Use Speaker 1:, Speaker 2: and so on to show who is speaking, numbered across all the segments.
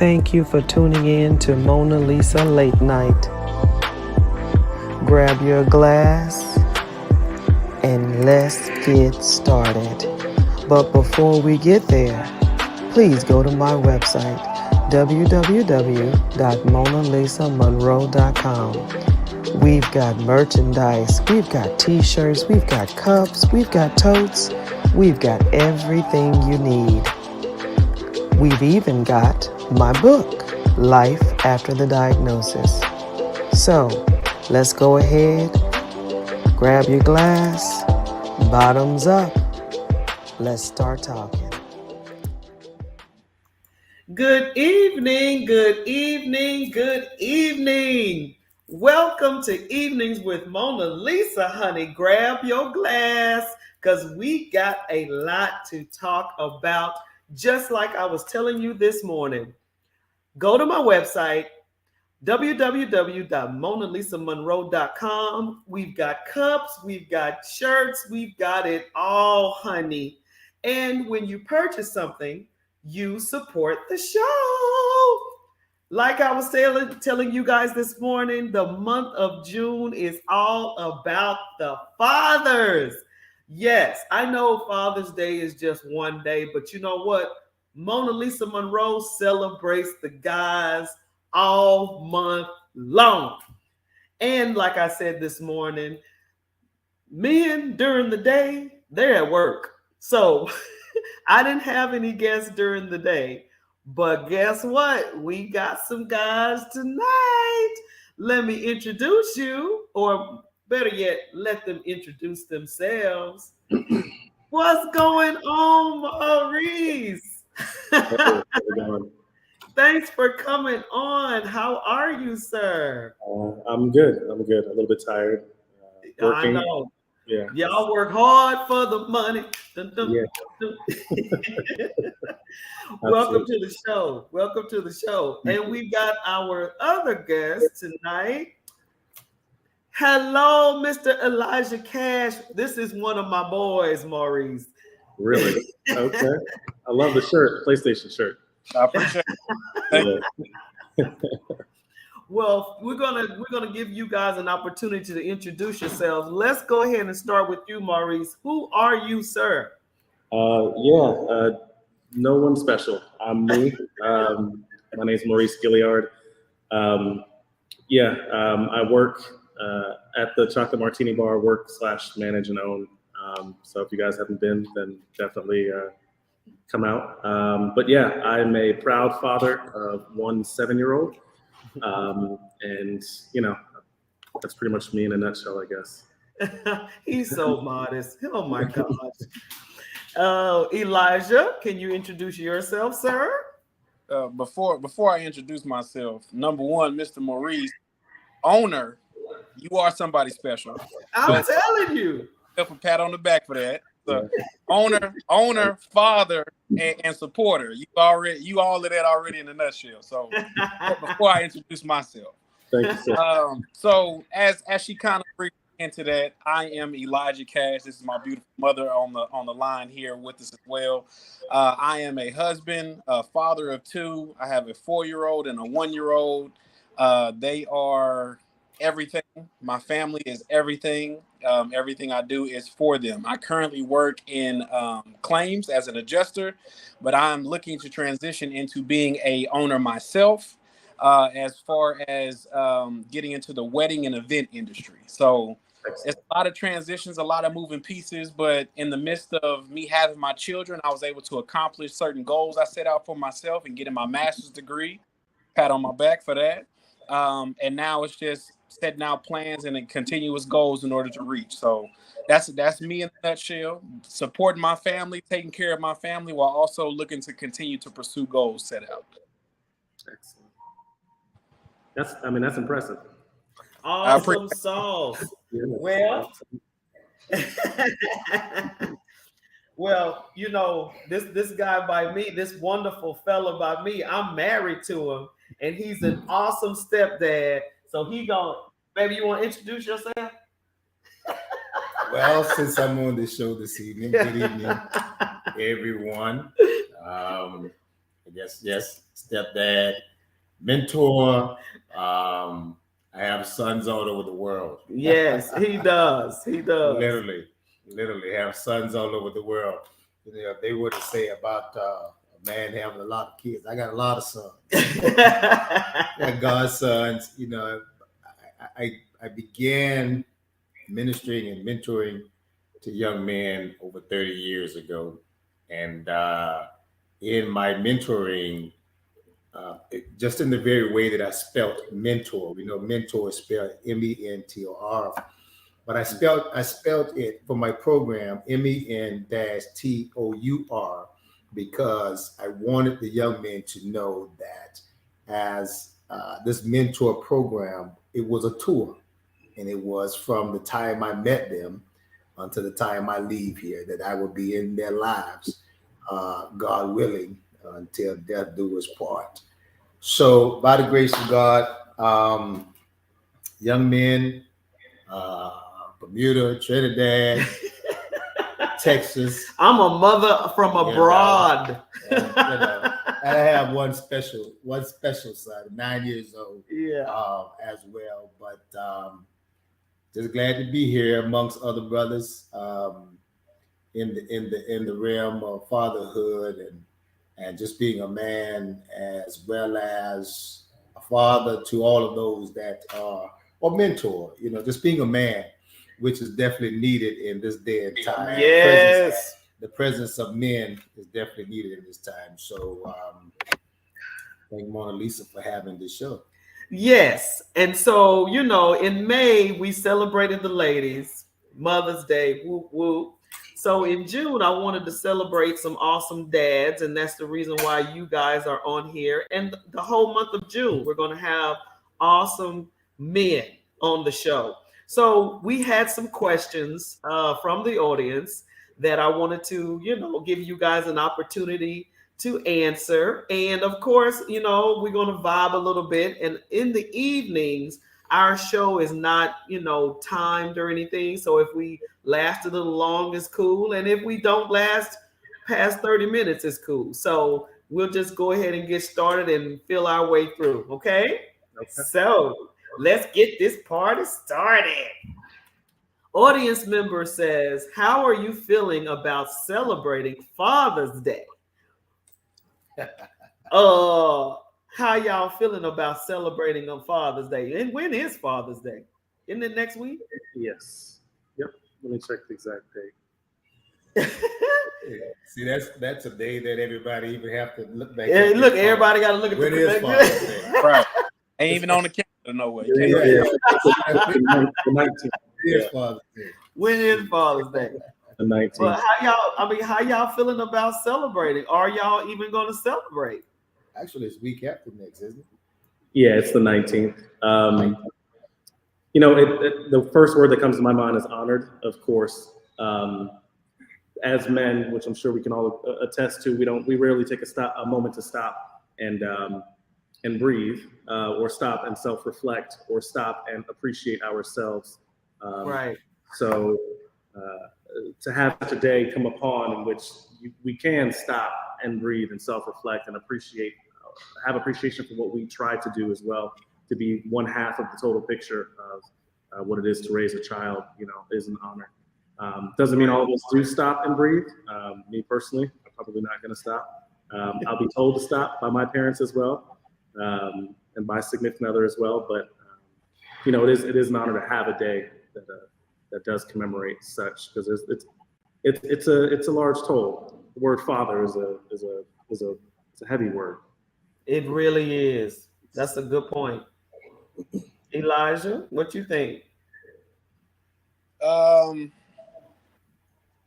Speaker 1: Thank you for tuning in to Monalisa Late Night. Grab your glass and let's get started. But before we get there, please go to my website, www.monalisamonroe.com. We've got merchandise, we've got t-shirts, we've got cups, we've got totes, we've got everything you need. We've even got my book, Life After the Diagnosis. So, let's go ahead, grab your glass, bottoms up. Let's start talking.
Speaker 2: Good evening, good evening, good evening. Welcome to Evenings with Monalisa, honey. Grab your glass because we got a lot to talk about, just like I was telling you this morning. Go to my website, www.monalisamonroe.com. We've got cups, we've got shirts, we've got it all, honey. And when you purchase something, you support the show. Like I was telling you guys this morning, the month of June is all about the fathers. Yes, I know Father's Day is just one day, but you know what? Monalisa Monroe celebrates the guys all month long. And like I said this morning, men during the day, they're at work. So I didn't have any guests during the day. But guess what? We got some guys tonight. Let me introduce you, or better yet, let them introduce themselves. What's going on, Maurice? Thanks for coming on. How are you, sir?
Speaker 3: I'm good. A little bit tired.
Speaker 2: Working. I know.
Speaker 3: Yeah.
Speaker 2: Y'all work hard for the money. Dun, dun,
Speaker 3: yeah.
Speaker 2: Dun. Welcome to the show. Welcome to the show. And we've got our other guest tonight. Hello, Mr. Elijah Cash. This is one of my boys, Maurice.
Speaker 3: Really? Okay. I love the shirt, PlayStation shirt.
Speaker 4: I appreciate it.
Speaker 2: Well, we're gonna give you guys an opportunity to introduce yourselves. Let's go ahead and start with you, Maurice. Who are you, sir?
Speaker 3: No one special. I'm me. My name's Maurice Gilliard. I work at the Chocolate Martini Bar, /manage and own. So if you guys haven't been, then definitely come out. I'm a proud father of one 7-year-old. And that's pretty much me in a nutshell, I guess.
Speaker 2: He's so modest. Oh my gosh. Elijah, can you introduce yourself, sir?
Speaker 4: Before I introduce myself, number one, Mr. Maurice, owner, you are somebody special.
Speaker 2: I'm telling you.
Speaker 4: A pat on the back for that. So, owner, father, and supporter. You all of that already in a nutshell. So before I introduce myself.
Speaker 3: Thank you, sir.
Speaker 4: So as she kind of brings into that, I am Elijah Cash. This is my beautiful mother on the line here with us as well. I am a husband, a father of 2. I have a 4-year-old and a 1-year-old. They are everything. My family is everything. Everything I do is for them. I currently work in claims as an adjuster, but I'm looking to transition into being a owner myself, as far as getting into the wedding and event industry. So it's a lot of transitions, a lot of moving pieces, but in the midst of me having my children, I was able to accomplish certain goals I set out for myself and getting my master's degree. Pat on my back for that. And now it's just setting out plans and continuous goals in order to reach. So that's me in a nutshell, supporting my family, taking care of my family while also looking to continue to pursue goals set out.
Speaker 3: Excellent. That's impressive.
Speaker 2: Awesome sauce. Well, well, this guy by me, this wonderful fella by me, I'm married to him, and he's an awesome stepdad. So baby, you want to introduce yourself?
Speaker 5: Well, since I'm on the show this evening, good evening, everyone. guess, yes, stepdad, mentor. I have sons all over the world.
Speaker 2: Yes, he does. He does.
Speaker 5: Literally have sons all over the world. You know, if they were to say about a man having a lot of kids, I got a lot of sons. I got godsons. You know, I began ministering and mentoring to young men over 30 years ago, and in my mentoring, just in the very way that I spelt mentor, mentor is spelled mentor, but I spelled it for my program MEN-TOUR because I wanted the young men to know that as this mentor program, it was a tour, and it was from the time I met them until the time I leave here, that I will be in their lives, God willing, until death do us part. So, by the grace of God, young men, Bermuda, Trinidad, Texas.
Speaker 2: I'm a mother from abroad.
Speaker 5: And I have one special son, 9 years old, as well. But just glad to be here amongst other brothers in the realm of fatherhood and just being a man as well as a father to all of those that are or mentor. Just being a man, which is definitely needed in this day and time.
Speaker 2: Yes.
Speaker 5: The presence of men is definitely needed in this time. So thank Monalisa for having this show.
Speaker 2: Yes. And so, in May, we celebrated the ladies, Mother's Day, whoop, whoop. So in June, I wanted to celebrate some awesome dads, and that's the reason why you guys are on here. And the whole month of June, we're going to have awesome men on the show. So we had some questions from the audience that I wanted to, give you guys an opportunity to answer. And of course, we're going to vibe a little bit. And in the evenings, our show is not, timed or anything. So if we last a little long, it's cool. And if we don't last past 30 minutes, it's cool. So we'll just go ahead and get started and feel our way through. Okay. So let's get this party started. Audience member says, how are you feeling about celebrating Father's Day? How y'all feeling about celebrating on Father's Day? And when is Father's Day? Isn't it next week?
Speaker 3: Yes. Yep. Let me check the exact date.
Speaker 5: See, that's a day that everybody even have to look back.
Speaker 2: Yeah, look, everybody got to look at
Speaker 5: when is Father's Day.
Speaker 4: Right. Ain't even on the calendar nowhere.
Speaker 3: The 19th.
Speaker 5: It is Father's Day.
Speaker 2: When is Father's Day?
Speaker 3: The 19th.
Speaker 2: But how y'all feeling about celebrating? Are y'all even going to celebrate?
Speaker 5: Actually, it's week after next, isn't it?
Speaker 3: Yeah, it's the 19th. The first word that comes to my mind is honored, of course. As men, which I'm sure we can all attest to, we rarely take a moment to stop and breathe, or stop and self-reflect, or stop and appreciate ourselves.
Speaker 2: Right.
Speaker 3: So to have such a day come upon in which we can stop and breathe and self-reflect and have appreciation for what we try to do as well, to be one half of the total picture of what it is to raise a child, is an honor. Doesn't mean all of us do stop and breathe. Me personally, I'm probably not going to stop. I'll be told to stop by my parents as well, and by a significant other as well. But it is an honor to have a day that does commemorate such, because it's a large toll. The word father is a heavy word.
Speaker 2: It really is. That's a good point. Elijah, what you think?
Speaker 4: I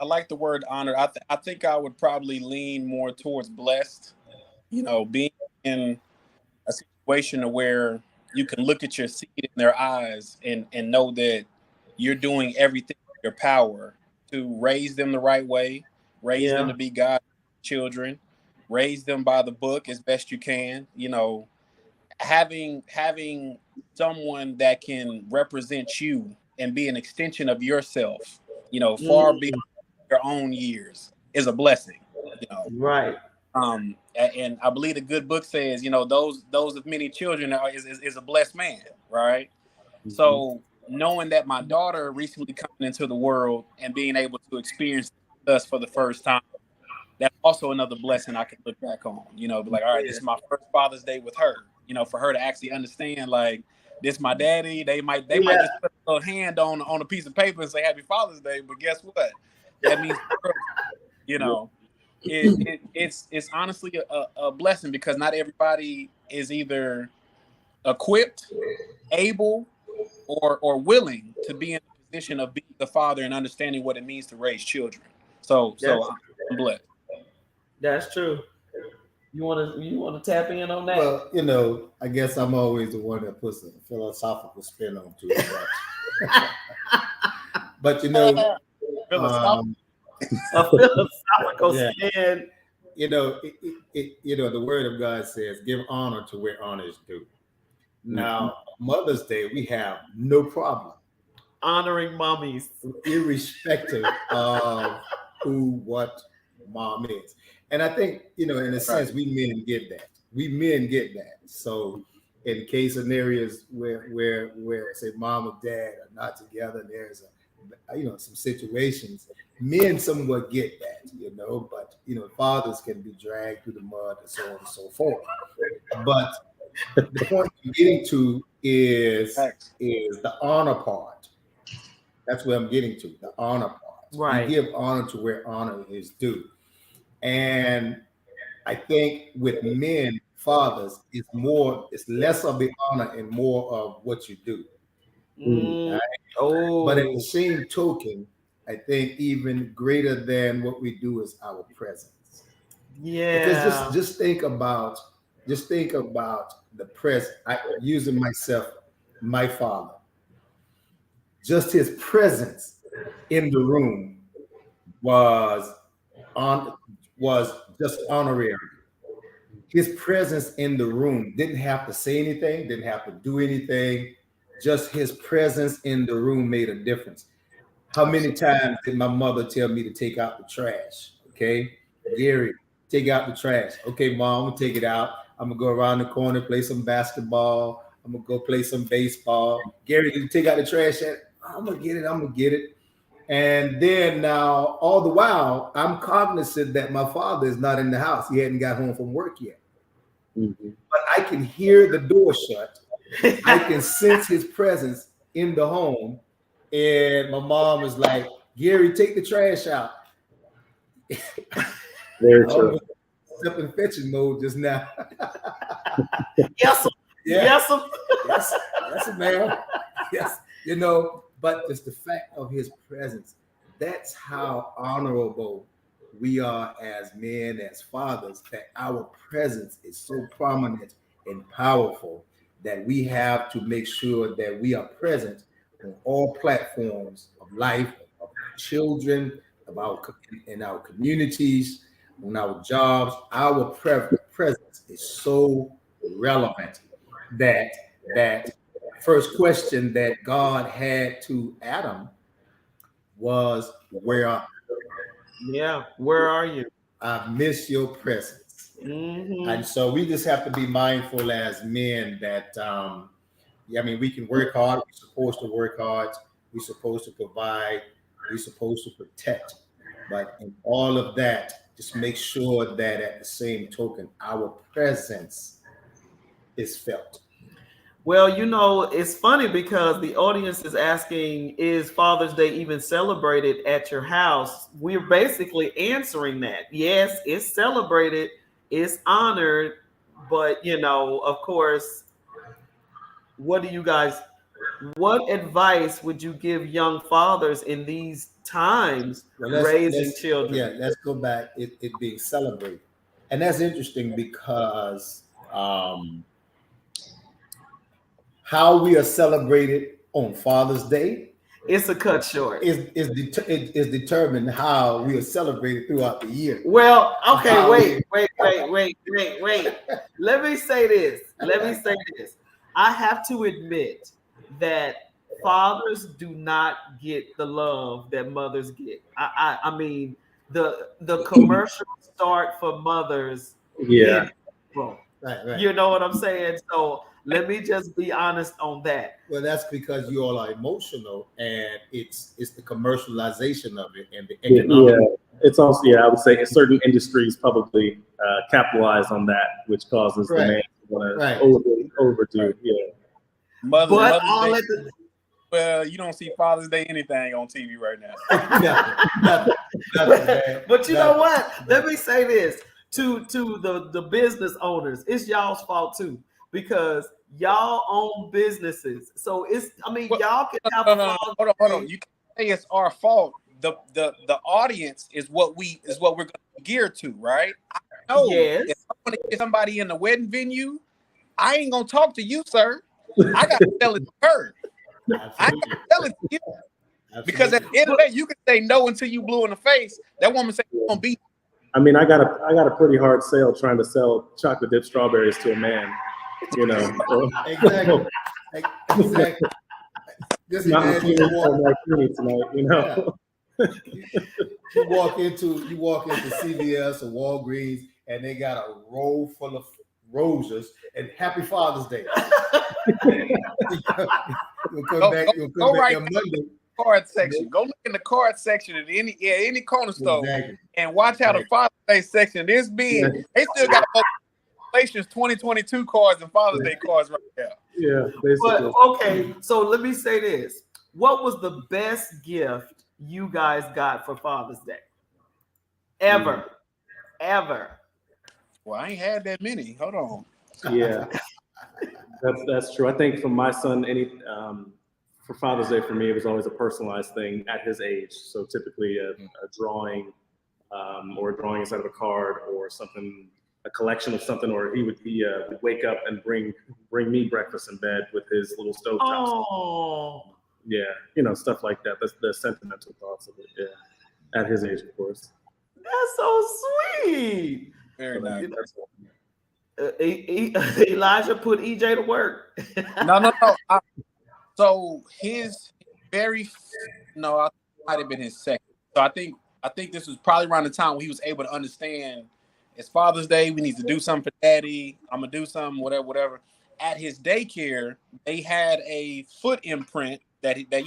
Speaker 4: like the word honor. I think I would probably lean more towards blessed. Being in a situation where you can look at your seed in their eyes and know that you're doing everything in your power to raise them the right way, raise them to be God's children, raise them by the book as best you can. Having someone that can represent you and be an extension of yourself, far beyond your own years is a blessing.
Speaker 2: Right.
Speaker 4: And I believe the good book says, those of many children is a blessed man, right?
Speaker 3: Mm-hmm.
Speaker 4: So knowing that my daughter recently coming into the world and being able to experience us for the first time, that's also another blessing I can look back on. Be like, all right, this is my first Father's Day with her. For her to actually understand, like, this my daddy. They might just put a little hand on a piece of paper and say Happy Father's Day, but guess what? That means the world, it's honestly a blessing, because not everybody is either equipped, able, or willing to be in the position of being the father and understanding what it means to raise children. So I'm blessed.
Speaker 2: That's true. You want to tap in on that?
Speaker 5: Well, I guess I'm always the one that puts a philosophical spin on to it. But
Speaker 2: a philosophical spin.
Speaker 5: The Word of God says, "Give honor to where honor is due." Now, Mother's Day, we have no problem
Speaker 2: honoring mommies,
Speaker 5: irrespective of who, what mom is. And I think, in a sense, we men get that. So in case scenarios where say mom and dad are not together, there's some situations, men somewhat get that, but fathers can be dragged through the mud and so on and so forth. But the point I'm getting to is the honor part. That's where I'm getting to, the honor part.
Speaker 2: Right.
Speaker 5: You give honor to where honor is due. And I think with men, fathers, it's less of the honor and more of what you do. Right? But at the same token, I think even greater than what we do is our presence.
Speaker 2: Yeah.
Speaker 5: Because just think about the present. Using myself, my father. Just his presence in the room was just honorary. His presence in the room didn't have to say anything, didn't have to do anything. Just his presence in the room made a difference. How many times did my mother tell me to take out the trash? Okay, Gary, take out the trash. Okay, Mom, I'm gonna take it out. I'm gonna go around the corner, play some basketball. I'm gonna go play some baseball. Gary, did you take out the trash? I'm gonna get it. And then now, all the while, I'm cognizant that my father is not in the house. He hadn't got home from work yet. Mm-hmm. But I can hear the door shut. I can sense his presence in the home. And my mom was like, Gary, take the trash out.
Speaker 3: Very true.
Speaker 5: Step in fetching mode just now.
Speaker 2: Yes,
Speaker 5: yeah. Yes, ma'am. Yes, but just the fact of his presence, that's how honorable we are as men, as fathers, that our presence is so prominent and powerful that we have to make sure that we are present on all platforms of life, of children, in our communities, on our jobs. Our presence is so relevant that first question that God had to Adam was, where are you?
Speaker 2: Yeah, where are you?
Speaker 5: I miss your presence.
Speaker 2: Mm-hmm.
Speaker 5: And so we just have to be mindful as men that we can work hard. We're supposed to work hard. We're supposed to provide. We're supposed to protect. But in all of that, just make sure that at the same token, our presence is felt.
Speaker 2: Well, it's funny because the audience is asking, is Father's Day even celebrated at your house? We're basically answering that. Yes, it's celebrated, it's honored, but, of course, what advice would you give young fathers in these times raising children?
Speaker 5: Yeah, let's go back, it being celebrated. And that's interesting because how we are celebrated on Father's Day,
Speaker 2: it's a cut short.
Speaker 5: Is determined how we are celebrated throughout the year.
Speaker 2: Well, okay, wait. Let me say this. I have to admit that fathers do not get the love that mothers get. I mean, the commercials start for mothers
Speaker 3: Yeah.
Speaker 2: in April.
Speaker 5: Right.
Speaker 2: You know what I'm saying? So let me just be honest on that.
Speaker 5: Well, that's because you all are emotional, and it's the commercialization of it and the economic.
Speaker 3: Yeah. It's also, I would say certain industries probably capitalize on that, which causes the man to want to overdo. Yeah.
Speaker 2: But
Speaker 4: Mother's Day, well, you don't see Father's Day anything on TV right now.
Speaker 5: Nothing,
Speaker 2: but you know what? Let me say this to the business owners. It's y'all's fault too, because y'all own businesses. So y'all can have
Speaker 4: hold on. You can't say it's our fault. The audience is what we're going to gear to, right? I know if I want to get somebody in the wedding venue, I ain't gonna talk to you, sir. I got to tell it to her. I got to tell it to you. Because at the end of the day, you can say no until you blue in the face. That woman said you're gonna be.
Speaker 3: I mean, I got a pretty hard sale trying to sell chocolate dipped strawberries to a man. You know.
Speaker 5: Exactly. This
Speaker 3: not
Speaker 5: man
Speaker 3: tonight, you know.
Speaker 5: Yeah. You walk into CVS or Walgreens and they got a roll full of roses and Happy Father's Day. You'll come back Monday.
Speaker 4: Card section. Go look in the card section at any corner store and watch how the Father's Day section is big. Yeah. They still got Relations 2022 cards and Father's Day cards right there.
Speaker 3: Yeah, basically.
Speaker 2: But okay, so let me say this. What was the best gift you guys got for Father's Day? Ever.
Speaker 4: Well, I ain't had that many. Hold on.
Speaker 3: Yeah. That's true. I think for my son, for Father's Day, for me, it was always a personalized thing at his age. So typically a drawing or a drawing inside of a card or something, a collection of something, or he would wake up and bring me breakfast in bed with his little stovetop.
Speaker 2: Oh.
Speaker 3: Yeah, stuff like that. That's the sentimental thoughts of it. Yeah, at his age, of course.
Speaker 2: That's so sweet.
Speaker 4: Very nice.
Speaker 2: Elijah put EJ to work.
Speaker 4: No. So his I might have been his second. So I think this was probably around the time when he was able to understand it's Father's Day. We need to do something for Daddy. I'm gonna do something, whatever. At his daycare, they had a foot imprint that they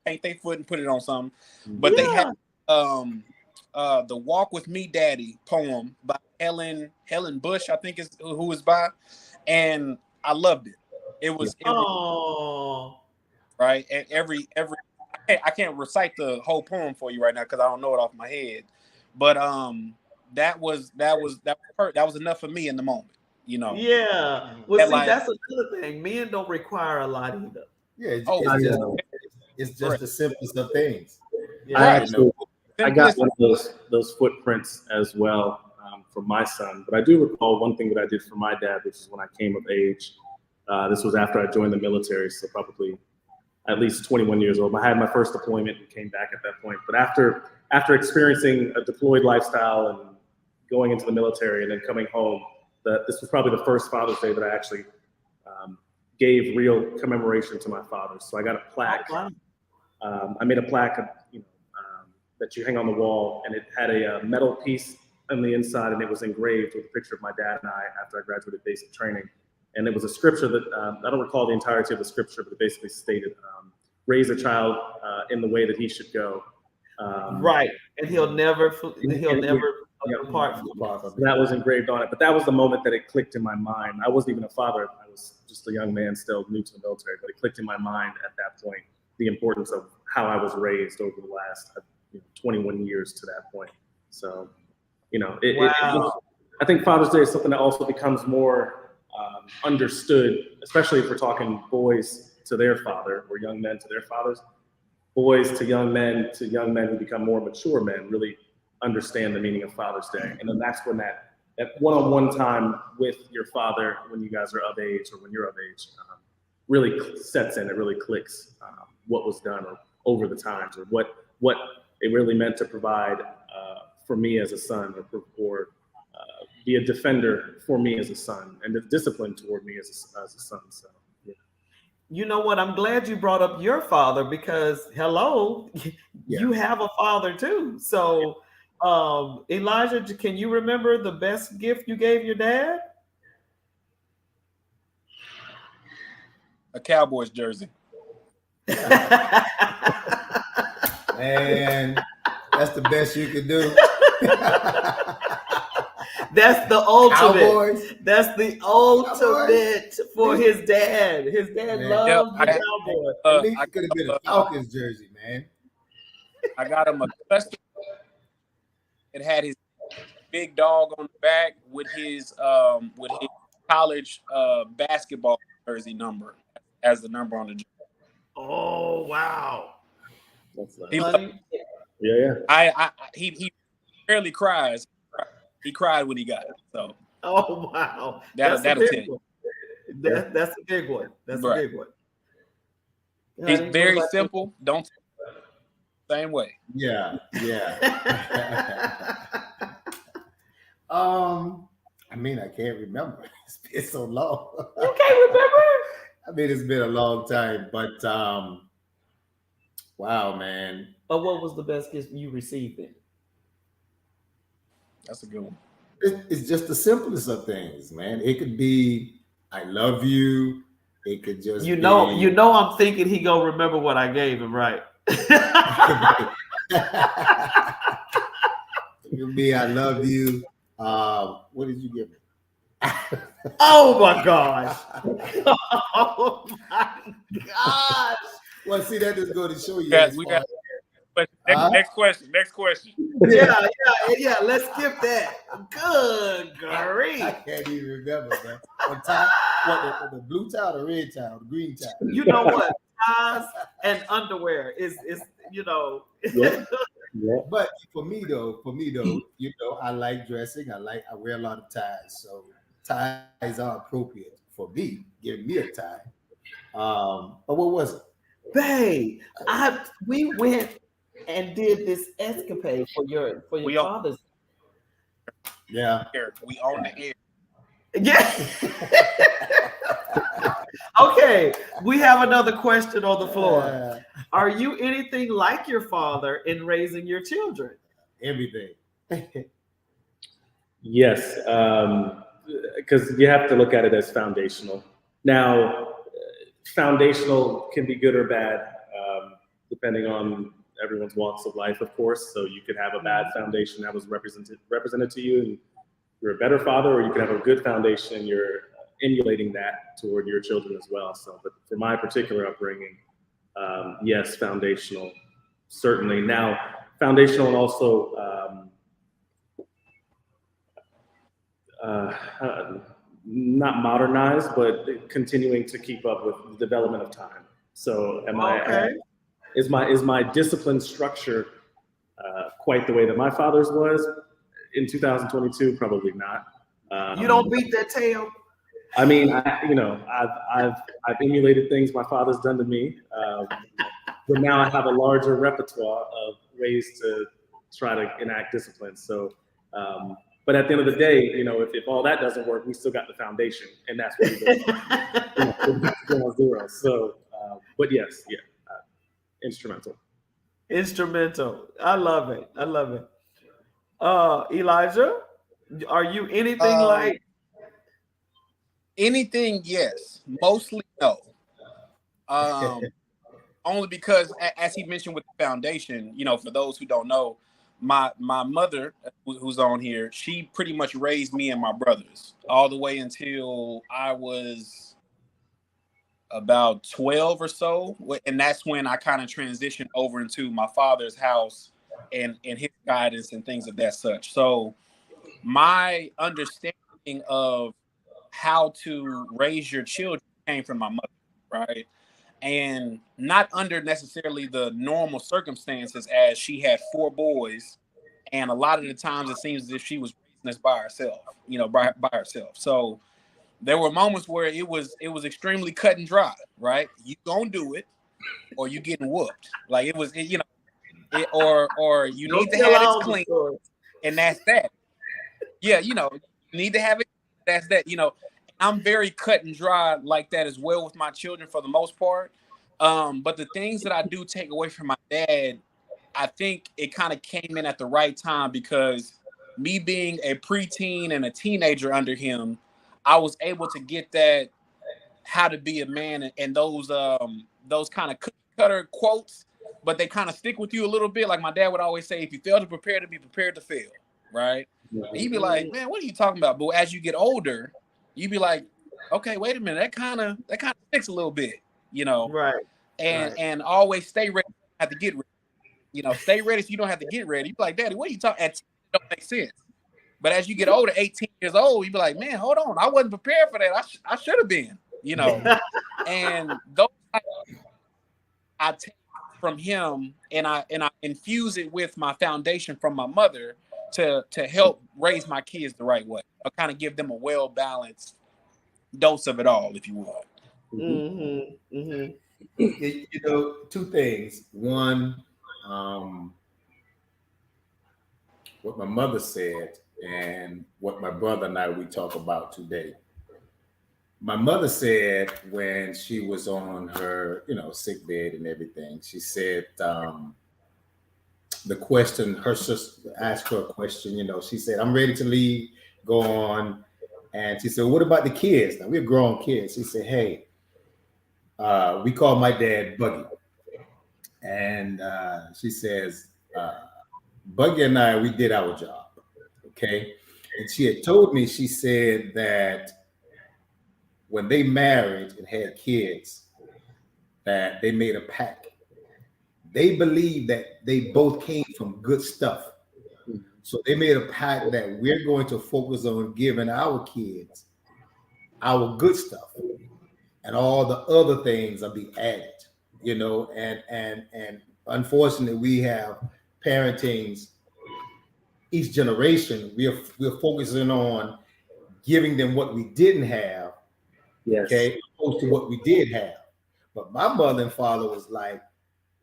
Speaker 4: paint their foot and put it on something. But they had the Walk With Me Daddy poem by Helen Bush, I think is who is by, and I loved it. It was right. And every I can't recite the whole poem for you right now because I don't know it off my head, but that was enough for me in the moment.
Speaker 2: Yeah. Well, see, that's another thing. Men don't require a lot either.
Speaker 5: Yeah. It's just the simplest of things.
Speaker 3: Yeah. I got one of those footprints as well for my son, but I do recall one thing that I did for my dad, which is when I came of age. This was after I joined the military, so probably at least 21 years old. I had my first deployment and came back at that point. But after experiencing a deployed lifestyle and going into the military and then coming home, this was probably the first Father's Day that I actually gave real commemoration to my father. So I got a plaque. I made a plaque that you hang on the wall, and it had a metal piece on the inside, and it was engraved with a picture of my dad and I after I graduated basic training. And it was a scripture that I don't recall the entirety of the scripture, but it basically stated, raise a child in the way that he should go.
Speaker 2: Right. And he'll never depart from the
Speaker 3: that was engraved on it. But that was the moment that it clicked in my mind. I wasn't even a father. I was just a young man still new to the military, but it clicked in my mind at that point, the importance of how I was raised over the last 21 years to that point. So, I think Father's Day is something that also becomes more understood, especially if we're talking boys to their father or young men to their fathers. Boys to young men who become more mature men really understand the meaning of Father's Day. And then that's when that one-on-one time with your father, when you guys are of age or when you're of age, really sets in. It really clicks what was done over the times, or what it really meant to provide for me as a son, or be a defender for me as a son, and the discipline toward me as a son. So, yeah.
Speaker 2: You know what? I'm glad you brought up your father, because you have a father too. So Elijah, can you remember the best gift you gave your dad?
Speaker 4: A Cowboys jersey.
Speaker 5: Man, that's the best you could do.
Speaker 2: That's the ultimate.
Speaker 5: Cowboys.
Speaker 2: That's the ultimate
Speaker 5: Cowboys.
Speaker 2: for his dad. His dad
Speaker 5: Man.
Speaker 2: loves
Speaker 4: Yep,
Speaker 2: the Cowboys.
Speaker 5: At least it could have been a Falcons jersey, man.
Speaker 4: I got him a custom. It had his big dog on the back with his college basketball jersey number as the number on the jersey.
Speaker 2: Oh wow!
Speaker 3: That's nice.
Speaker 4: He,
Speaker 2: Honey,
Speaker 3: Yeah.
Speaker 4: he rarely cries. He cried when he got it. So
Speaker 2: oh wow!
Speaker 4: that'll
Speaker 2: a
Speaker 4: tell
Speaker 2: big
Speaker 4: you.
Speaker 2: one. That's a big one. That's
Speaker 4: Right.
Speaker 2: a big one.
Speaker 4: He's
Speaker 2: Honey,
Speaker 4: very
Speaker 2: what about
Speaker 4: simple. Don't same way.
Speaker 5: Yeah. I mean, I can't remember. It's been so long.
Speaker 2: You can't remember?
Speaker 5: I mean, it's been a long time, but wow, man.
Speaker 2: But what was the best gift you received then?
Speaker 4: That's a good one.
Speaker 5: It's just the simplest of things, man. It could be "I love you." It could just
Speaker 2: You know,
Speaker 5: be,
Speaker 2: I'm thinking he gonna remember what I gave him, right?
Speaker 5: It could be "I love you." What did you give me?
Speaker 2: Oh my gosh! Oh my gosh!
Speaker 5: Well, see, that just go to show you.
Speaker 4: Yeah, we got. But next question.
Speaker 2: Yeah. Let's skip that. Good grief!
Speaker 5: I can't even remember, man. What tie? What the blue tie, or the red tie, or the green tie?
Speaker 2: You know what? Ties and underwear is
Speaker 3: Yeah.
Speaker 5: But for me though, I like dressing. I wear a lot of ties, so ties are appropriate for me. Give me a tie. But what was it?
Speaker 2: Babe, we went and did this escapade for your father's.
Speaker 5: Yeah.
Speaker 4: We on the air.
Speaker 2: Yeah. Okay, we have another question on the floor. Are you anything like your father in raising your children?
Speaker 5: Everything.
Speaker 3: Yes, because you have to look at it as foundational. Now, foundational can be good or bad, depending on everyone's walks of life, of course. So you could have a bad foundation that was represented to you, and you're a better father, or you could have a good foundation and you're emulating that toward your children as well. So, but for my particular upbringing, yes, foundational, certainly. Now, foundational and also not modernized, but continuing to keep up with the development of time. So, is my discipline structure quite the way that my father's was in 2022? Probably not.
Speaker 2: You don't beat that tail.
Speaker 3: I mean, I've emulated things my father's done to me, but now I have a larger repertoire of ways to try to enact discipline. So, but at the end of the day, if all that doesn't work, we still got the foundation, and that's what we go on zero. So, but yes, instrumental.
Speaker 2: Instrumental. I love it. Elijah, are you anything like?
Speaker 4: Anything, yes. Mostly, no. Only because, as he mentioned with the foundation, for those who don't know, my mother, who's on here, she pretty much raised me and my brothers all the way until I was about 12 or so. And that's when I kind of transitioned over into my father's house and his guidance and things of that such. So my understanding of how to raise your children came from my mother, right? And not under necessarily the normal circumstances, as she had 4 boys, and a lot of the times it seems as if she was raising us by herself, by herself. So there were moments where it was extremely cut and dry, right? You gonna do it, or you getting whooped. Like it was, or you need to have it clean, and that's that. Yeah, you need to have it. That's that. I'm very cut and dry like that as well with my children for the most part. But the things that I do take away from my dad I think it kind of came in at the right time because me being a preteen and a teenager under him, I was able to get that how to be a man and those kind of cookie cutter quotes, but they kind of stick with you a little bit. Like my dad would always say, if you fail to prepare, to be prepared to fail, right? And you'd be like, man, what are you talking about? But as you get older, you'd be like, okay, wait a minute, that kind of sticks a little bit, you know,
Speaker 2: Right.
Speaker 4: and always stay ready. Have to get ready, you know, stay ready so you don't have to get ready. You be like, Daddy, what are you talking? At 10, it don't make sense. But as you get older, 18 years old, you be like, man, hold on, I wasn't prepared for that. I should have been, you know. And those I take from him, and I infuse it with my foundation from my mother to help raise my kids the right way. I kind of give them a well balanced dose of it all, if you will.
Speaker 2: Mm-hmm. Mm-hmm.
Speaker 5: You know, two things. One, what my mother said, and what my brother and I we talk about today. My mother said when she was on her, sick bed and everything, she said the question, her sister asked her a question, she said, I'm ready to leave, go on. And she said, what about the kids? Now we're grown kids. She said, hey, we call my dad Buggy. And she says, Buggy and I, we did our job. Okay. And she had told me, she said that when they married and had kids, that they made a pact. They believed that they both came from good stuff. So they made a pact that we're going to focus on giving our kids our good stuff, and all the other things will be added, and unfortunately we have parentings each generation. We're focusing on giving them what we didn't have,
Speaker 3: Yes.
Speaker 5: okay, opposed to what we did have. But my mother and father was like,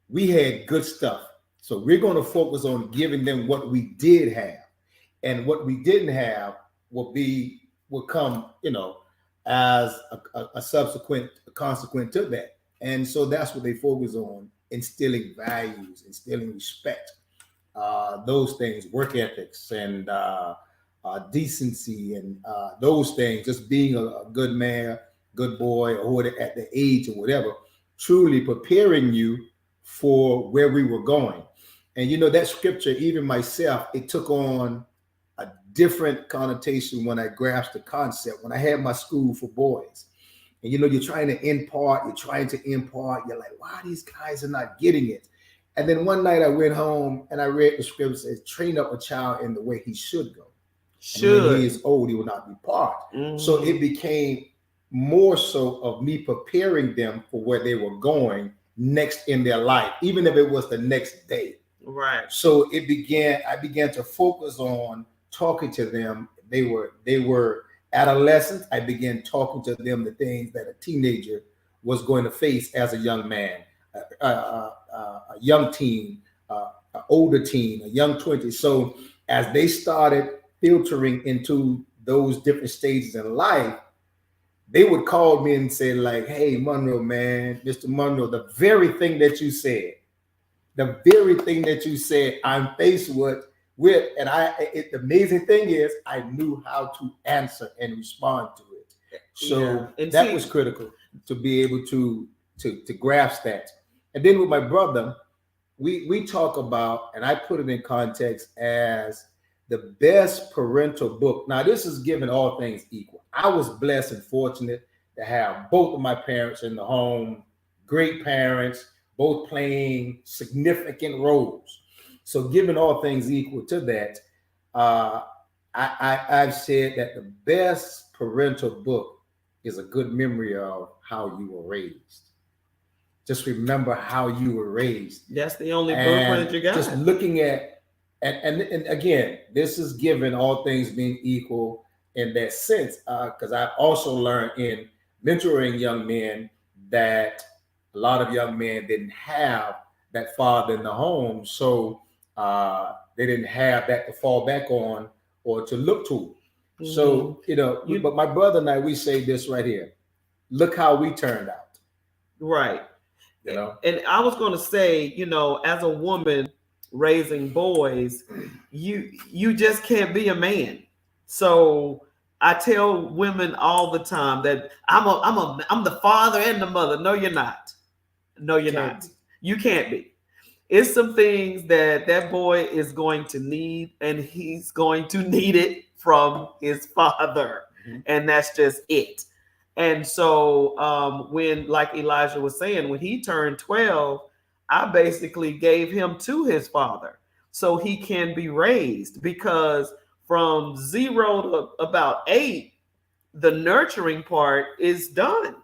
Speaker 5: we had good stuff, so we're going to focus on giving them what we did have, and what we didn't have will come, as a subsequent consequent to that. And so that's what they focus on: instilling values, instilling respect, those things, work ethics, and decency, and those things. Just being a good man, good boy, or at the age or whatever, truly preparing you for where we were going. And that scripture, even myself, it took on a different connotation when I grasped the concept, when I had my school for boys. And you're trying to impart, you're like, why these guys are not getting it? And then one night I went home and I read the scripture that says, train up a child in the way he should go. And when he is old, he will not depart. Mm-hmm. So it became more so of me preparing them for where they were going next in their life, even if it was the next day.
Speaker 2: Right.
Speaker 5: So I began to focus on talking to them. They were adolescents. I began talking to them the things that a teenager was going to face as a young man, a young teen, an older teen, a young 20. So as they started filtering into those different stages in life, they would call me and say like, hey, Monroe, man, Mr. Monroe, the very thing that you said, I'm faced with, and the amazing thing is I knew how to answer and respond to it. So that was critical to be able to grasp that. And then with my brother, we talk about, and I put it in context as the best parental book. Now, this is given all things equal. I was blessed and fortunate to have both of my parents in the home, great parents, both playing significant roles. So given all things equal to that, I've said that the best parental book is a good memory of how you were raised. Just remember how you were raised.
Speaker 2: That's the only blueprint you got.
Speaker 5: Just looking at, and again, this is given all things being equal in that sense, because I've also learned in mentoring young men that a lot of young men didn't have that father in the home, so they didn't have that to fall back on or to look to. Mm-hmm. So, but my brother and I, we say this right here: look how we turned out.
Speaker 2: Right. And I was going to say, as a woman, raising boys, you just can't be a man. So I tell women all the time that I'm the father and the mother. No, you're not. No, you're
Speaker 5: Can't
Speaker 2: not.
Speaker 5: be.
Speaker 2: You can't be. It's some things that that boy is going to need, and he's going to need it from his father,
Speaker 5: Mhm.
Speaker 2: and that's just it. And so, when, like Elijah was saying, when he turned 12, I basically gave him to his father so he can be raised, because from 0 to about 8, the nurturing part is done,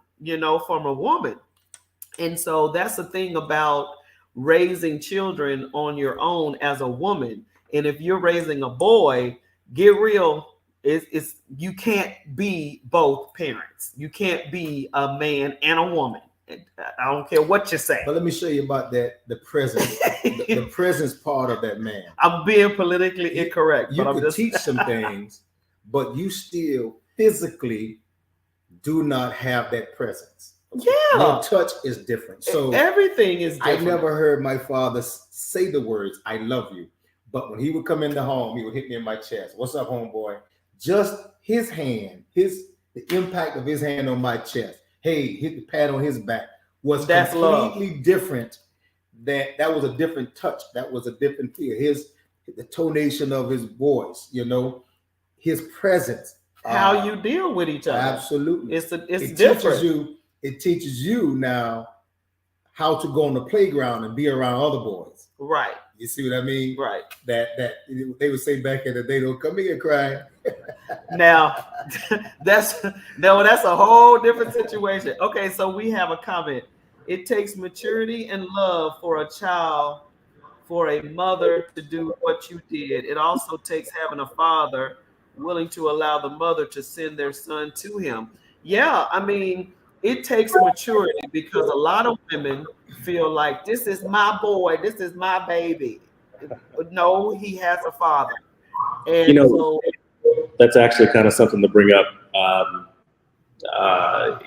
Speaker 2: from a woman. And so that's the thing about raising children on your own as a woman. And if you're raising a boy, get real. It's you can't be both parents. You can't be a man and a woman. I don't care what you say.
Speaker 5: But let me show you about that, the presence, the presence part of that man.
Speaker 2: I'm being politically incorrect,
Speaker 5: You
Speaker 2: but I'm
Speaker 5: could
Speaker 2: just
Speaker 5: teach some things, but you still physically do not have that presence. Your
Speaker 2: yeah.
Speaker 5: touch is different. So
Speaker 2: Everything is
Speaker 5: I
Speaker 2: different.
Speaker 5: never heard my father say the words "I love you," but when he would come into home, he would hit me in my chest. "What's up, homeboy?" Just his hand, the impact of his hand on my chest. Hey, hit the pat on his back was
Speaker 2: That's
Speaker 5: completely different. That was a different touch. That was a different feel. The tonation of his voice, his presence.
Speaker 2: how you deal with each other.
Speaker 5: Absolutely.
Speaker 2: It's
Speaker 5: It
Speaker 2: different.
Speaker 5: teaches you now how to go on the playground and be around other boys.
Speaker 2: Right.
Speaker 5: You see what I mean?
Speaker 2: Right.
Speaker 5: That they would say back in the day, "Don't come here crying."
Speaker 2: Now, that's a whole different situation. Okay, so we have a comment. It takes maturity and love for a child, for a mother to do what you did. It also takes having a father willing to allow the mother to send their son to him. Yeah, I mean, it takes maturity, because a lot of women feel like this is my boy, this is my baby. No, he has a father.
Speaker 3: You
Speaker 2: And
Speaker 3: know,
Speaker 2: so
Speaker 3: that's actually kind of something to bring up.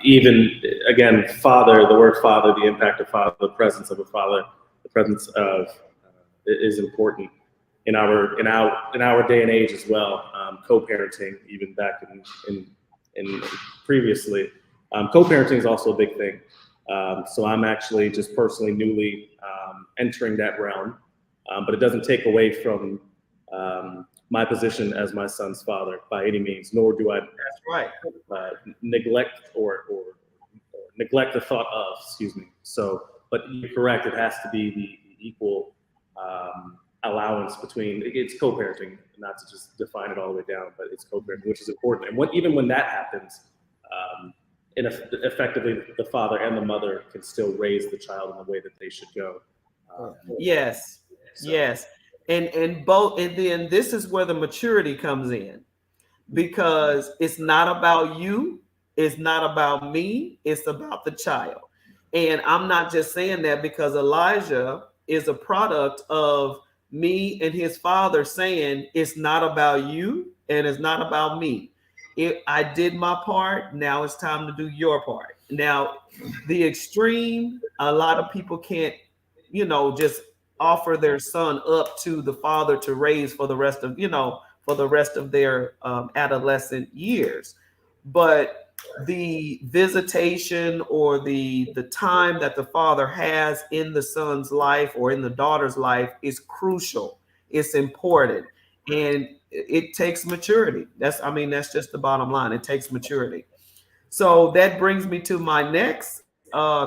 Speaker 3: Even again, father, the word father, the impact of father, the presence of a father, the presence of is important in our day and age as well. Co-parenting, even back in previously, co-parenting is also a big thing. So I'm actually just personally newly entering that realm, but it doesn't take away from my position as my son's father by any means, nor do I
Speaker 2: that's right.
Speaker 3: neglect or neglect the thought of, excuse me. So, but you're correct, it has to be the equal allowance between, it's co-parenting, not to just define it all the way down, but it's co-parenting, which is important. And even when that happens, effectively the father and the mother can still raise the child in the way that they should go.
Speaker 2: Yes.
Speaker 3: So.
Speaker 2: Yes. And both, and then this is where the maturity comes in, because it's not about you, it's not about me, it's about the child. And I'm not just saying that because Elijah is a product of me and his father saying it's not about you and it's not about me. I did my part, now it's time to do your part. Now, the extreme, a lot of people can't, just offer their son up to the father to raise for the rest of, their adolescent years. But the visitation or the time that the father has in the son's life or in the daughter's life is crucial. It's important, and it takes maturity. That's just the bottom line. It takes maturity. So that brings me to my next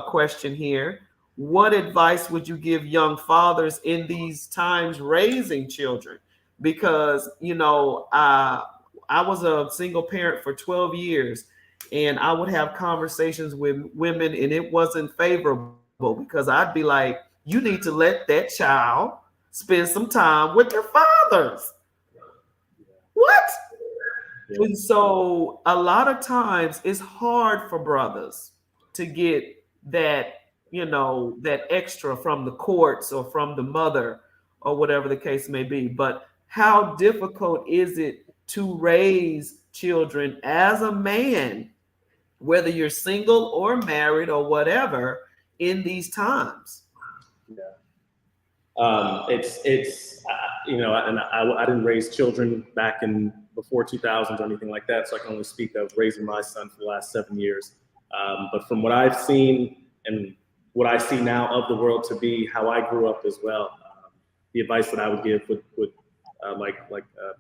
Speaker 2: question here. What advice would you give young fathers in these times raising children? Because, I was a single parent for 12 years, and I would have conversations with women, and it wasn't favorable, because I'd be like, you need to let that child spend some time with their fathers. What?
Speaker 3: Yeah.
Speaker 2: And so a lot of times it's hard for brothers to get that, that extra from the courts or from the mother or whatever the case may be. But how difficult is it to raise children as a man, whether you're single or married or whatever, in these times?
Speaker 3: Yeah. It's you know, and I didn't raise children back in before 2000 or anything like that, so I can only speak of raising my son for the last 7 years. But from what I've seen and what I see now of the world to be how I grew up as well, the advice that I would give would like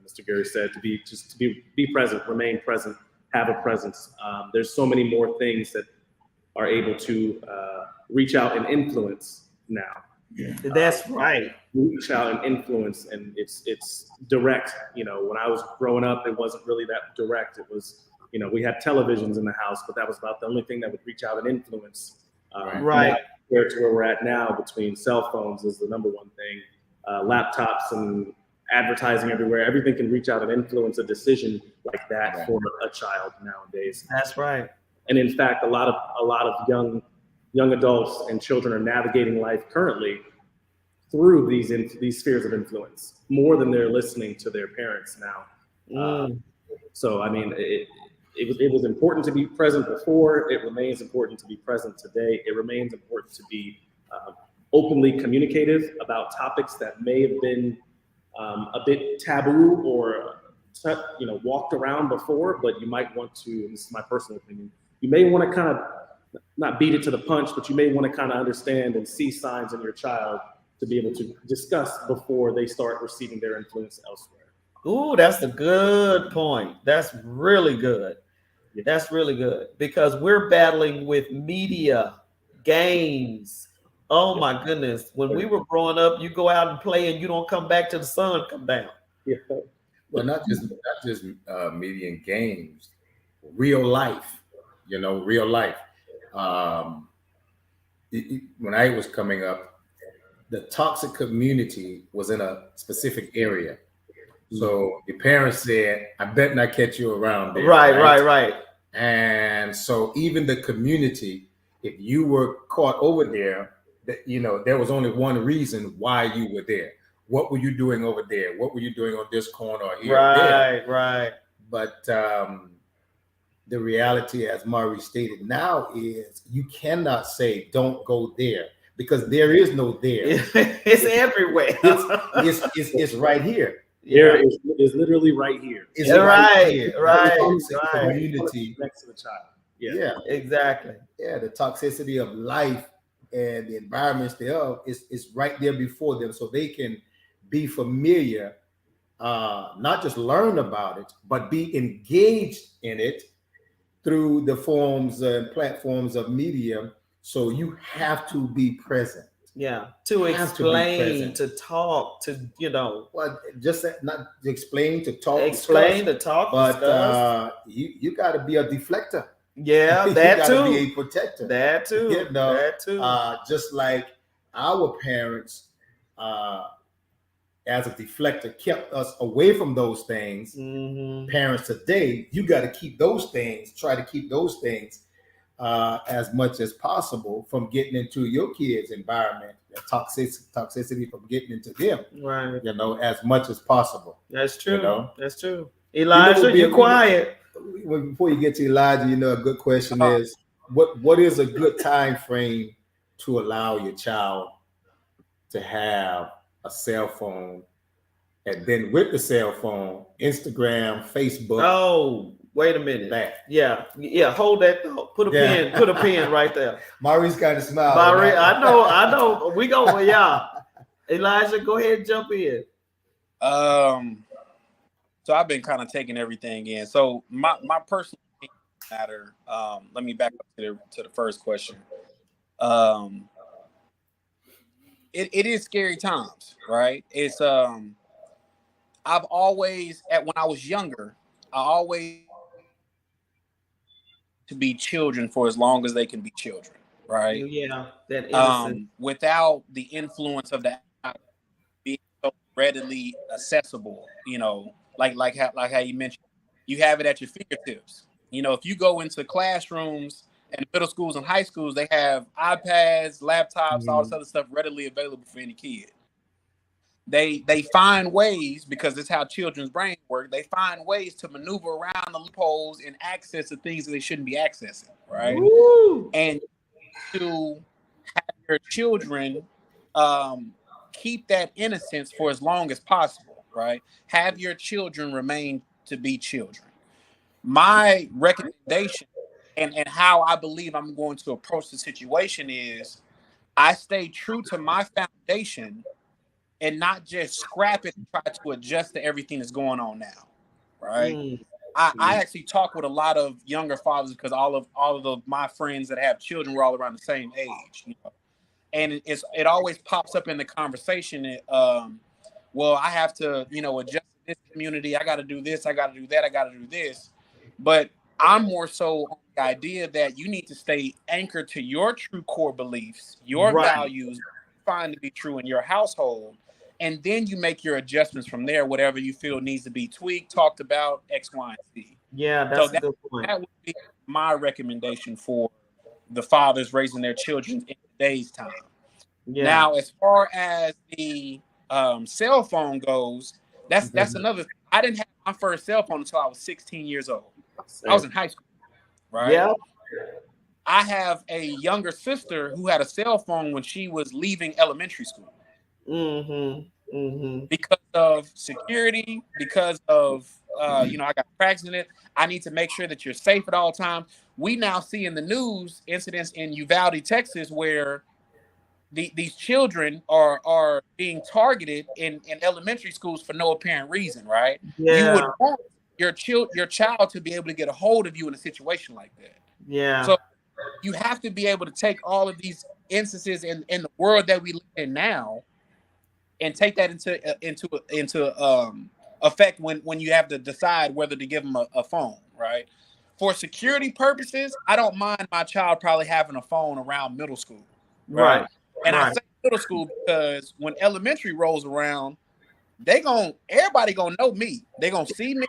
Speaker 3: Mr. Gary said, to be present, remain present, have a presence. There's so many more things that are able to reach out and influence now.
Speaker 2: That's right.
Speaker 3: Reach out and influence, and it's direct. You know, when I was growing up, it wasn't really that direct. It was, you know, we had televisions in the house, but that was about the only thing that would reach out and influence.
Speaker 2: Right.
Speaker 3: Compared to where we're at now, between cell phones is the number one thing, laptops and advertising everywhere. Everything can reach out and influence a decision like that for a child nowadays.
Speaker 2: That's right.
Speaker 3: And in fact, a lot of young adults and children are navigating life currently through these spheres of influence more than they're listening to their parents now. So I mean, it was important to be present before. It remains important to be present today. It remains important to be openly communicative about topics that may have been a bit taboo or walked around before, but you might want to, and this is my personal opinion, you may want to kind of not beat it to the punch, but you may want to kind of understand and see signs in your child to be able to discuss before they start receiving their influence elsewhere.
Speaker 2: Ooh, that's a good point. That's really good. That's really good, because we're battling with media, games. Oh my goodness. When we were growing up, you go out and play and you don't come back till the sun come down.
Speaker 3: Yeah.
Speaker 5: Well, not just media and games, real life. You know, real life. When I was coming up, the toxic community was in a specific area. So your parents said, I bet not catch you around there.
Speaker 2: Right.
Speaker 5: And so even the community, if you were caught over there, there was only one reason why you were there. What were you doing over there? What were you doing on this corner or here?
Speaker 2: Right.
Speaker 5: But the reality, as Mari stated now, is you cannot say don't go there, because there is no there.
Speaker 2: It's everywhere.
Speaker 5: It's right here.
Speaker 3: There is literally right here.
Speaker 5: It's
Speaker 2: right
Speaker 5: here.
Speaker 2: Right.
Speaker 5: Community
Speaker 3: next to the child.
Speaker 5: Yeah,
Speaker 2: exactly.
Speaker 5: Yeah, the toxicity of life and the environments thereof is right there before them, so they can be familiar, not just learn about it, but be engaged in it through the forms and platforms of media. So you have to be present.
Speaker 2: Yeah, to explain, to talk, to
Speaker 5: well, just not explain, to talk,
Speaker 2: to talk,
Speaker 5: but you got to be a deflector.
Speaker 2: Yeah,
Speaker 5: you
Speaker 2: that
Speaker 5: gotta
Speaker 2: too.
Speaker 5: Be a protector.
Speaker 2: That too. That too.
Speaker 5: Just like our parents, as a deflector, kept us away from those things. Parents today, you got to keep those things. Try to keep those things as much as possible from getting into your kids' environment. Toxicity from getting into them.
Speaker 2: Right.
Speaker 5: As much as possible.
Speaker 2: That's true. That's true. Elijah, you're quiet.
Speaker 5: Before you get to Elijah, a good question is what is a good time frame to allow your child to have a cell phone, and then with the cell phone, Instagram, Facebook.
Speaker 2: Oh, wait a minute. Yeah. Hold that thought. Put a pin right there.
Speaker 5: Mari's kind of smile.
Speaker 2: Mari, I know. We go. Yeah. Elijah, go ahead and jump in.
Speaker 4: So I've been kind of taking everything in. So my personal matter. Let me back up to the first question. It is scary times, right? It's I've always, when I was younger, I always to be children for as long as they can be children, right?
Speaker 2: Yeah, that innocent.
Speaker 4: Without the influence of that being so readily accessible, like how you mentioned, you have it at your fingertips. If you go into classrooms and middle schools and high schools, they have iPads, laptops, all this other stuff readily available for any kid. They find ways, because it's how children's brains work. They find ways to maneuver around the loopholes and access the things that they shouldn't be accessing, right?
Speaker 2: Woo!
Speaker 4: And to have your children keep that innocence for as long as possible, right? Have your children remain to be children. My recommendation and how I believe I'm going to approach the situation is I stay true to my foundation and not just scrap it and try to adjust to everything that's going on now, right?
Speaker 2: Mm.
Speaker 4: I actually talk with a lot of younger fathers because all of my friends that have children were all around the same age, you know? And it always pops up in the conversation. Well, I have to, you know, adjust to this community. I got to do this. I got to do that. I got to do this. But I'm more so on the idea that you need to stay anchored to your true core beliefs, your
Speaker 2: Right.
Speaker 4: values, find to be true in your household, and then you make your adjustments from there. Whatever you feel needs to be tweaked, talked about, X, Y, and Z.
Speaker 2: Yeah,
Speaker 4: So
Speaker 2: that's a good point.
Speaker 4: that would be my recommendation for the fathers raising their children in today's time.
Speaker 2: Yeah.
Speaker 4: Now, as far as the cell phone goes, that's another. I didn't have my first cell phone until I was 16 years old. I was in high school, right?
Speaker 2: Yeah.
Speaker 4: I have a younger sister who had a cell phone when she was leaving elementary school.
Speaker 2: Mm-hmm. Mm-hmm.
Speaker 4: Because of security, because of I got cracks in it. I need to make sure that you're safe at all times. We now see in the news incidents in Uvalde, Texas, where these children are being targeted in elementary schools for no apparent reason, right?
Speaker 2: Yeah.
Speaker 4: You would want your child to be able to get a hold of you in a situation like that.
Speaker 2: Yeah.
Speaker 4: So you have to be able to take all of these instances in the world that we live in now and take that into effect when you have to decide whether to give them a phone, right? For security purposes, I don't mind my child probably having a phone around middle school, right? And I say middle school because when elementary rolls around, everybody gonna know me. They gonna see me.